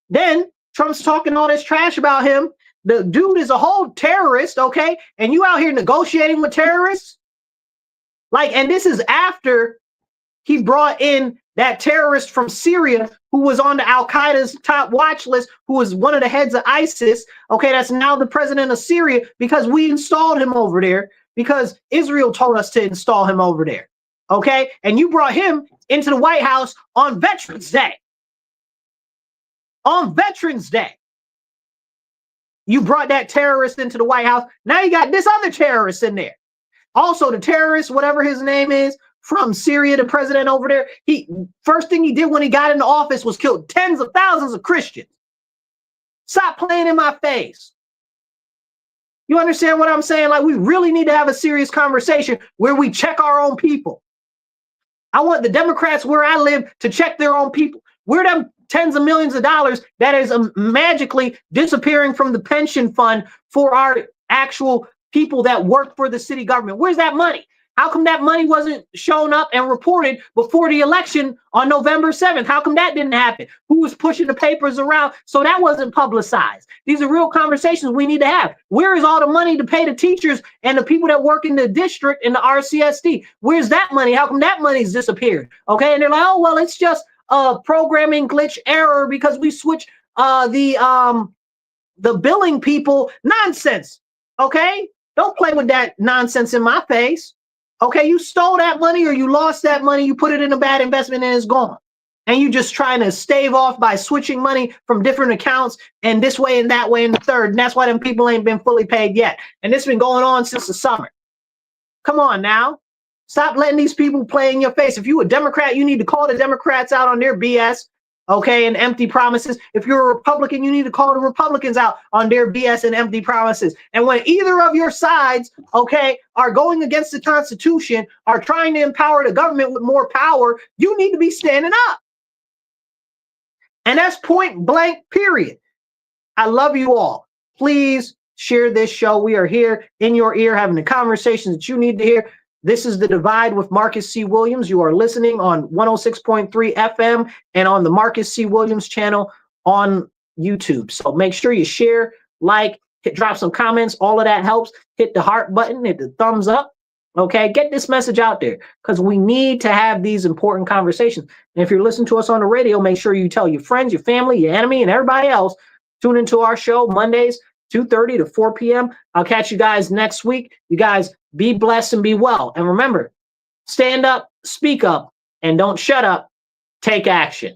Then Trump's talking all this trash about him. The dude is a whole terrorist, okay? And you out here negotiating with terrorists? Like, and this is after he brought in that terrorist from Syria who was on the Al-Qaeda's top watch list, who was one of the heads of ISIS, okay? That's now the president of Syria, because we installed him over there, because Israel told us to install him over there, okay? And you brought him into the White House on Veterans Day. On Veterans Day. You brought that terrorist into the White House. Now you got this other terrorist in there. Also, the terrorist, whatever his name is, from Syria, the president over there, first thing he did when he got into office was kill tens of thousands of Christians. Stop playing in my face. You understand what I'm saying? Like, we really need to have a serious conversation where we check our own people. I want the Democrats where I live to check their own people. We're them tens of millions of dollars that is magically disappearing from the pension fund for our actual people that work for the city government. Where's that money? How come that money wasn't shown up and reported before the election on November 7th? How come that didn't happen? Who was pushing the papers around? So that wasn't publicized. These are real conversations we need to have. Where is all the money to pay the teachers and the people that work in the district in the RCSD? Where's that money? How come that money's disappeared? Okay, and they're like, oh, well, it's just a programming glitch error because we switched the billing people. Nonsense. Okay, don't play with that nonsense in my face. Okay, you stole that money or you lost that money, you put it in a bad investment and it's gone. And you just trying to stave off by switching money from different accounts and this way and that way and the third. And that's why them people ain't been fully paid yet. And this has been going on since the summer. Come on now. Stop letting these people play in your face. If you a Democrat, you need to call the Democrats out on their BS. Okay, and empty promises. If you're a Republican, you need to call the Republicans out on their BS and empty promises. And when either of your sides, okay, are going against the Constitution, are trying to empower the government with more power, you need to be standing up. And that's point blank, period. I love you all. Please share this show. We are here in your ear having the conversations that you need to hear. This is The Divide with Marcus C. Williams. You are listening on 106.3 FM and on the Marcus C. Williams channel on YouTube. So make sure you share, like, drop some comments. All of that helps. Hit the heart button, hit the thumbs up. Okay, get this message out there because we need to have these important conversations. And if you're listening to us on the radio, make sure you tell your friends, your family, your enemy, and everybody else. Tune into our show Mondays, 2:30 to 4 p.m. I'll catch you guys next week. You guys be blessed and be well. And remember, stand up, speak up, and don't shut up. Take action.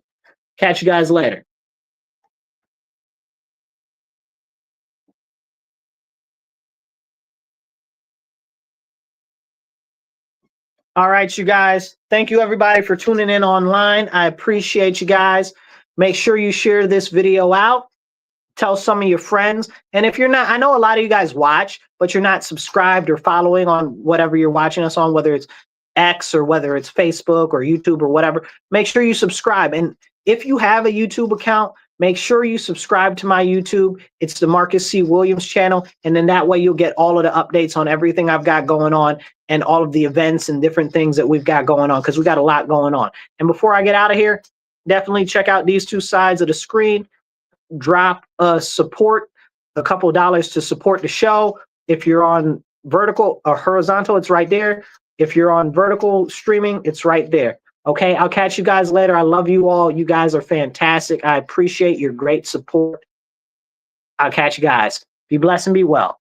Catch you guys later. All right, you guys. Thank you, everybody, for tuning in online. I appreciate you guys. Make sure you share this video out. Tell some of your friends. And if you're not, I know a lot of you guys watch, but you're not subscribed or following on whatever you're watching us on, whether it's X or whether it's Facebook or YouTube or whatever, make sure you subscribe. And if you have a YouTube account, make sure you subscribe to my YouTube. It's the Marcus C. Williams channel. And then that way you'll get all of the updates on everything I've got going on and all of the events and different things that we've got going on because we got a lot going on. And before I get out of here, definitely check out these two sides of the screen. Drop support, a couple of dollars to support the show. If you're on vertical or horizontal, it's right there. If you're on vertical streaming, it's right there. Okay, I'll catch you guys later. I love you all. You guys are fantastic. I appreciate your great support. I'll catch you guys. Be blessed and be well.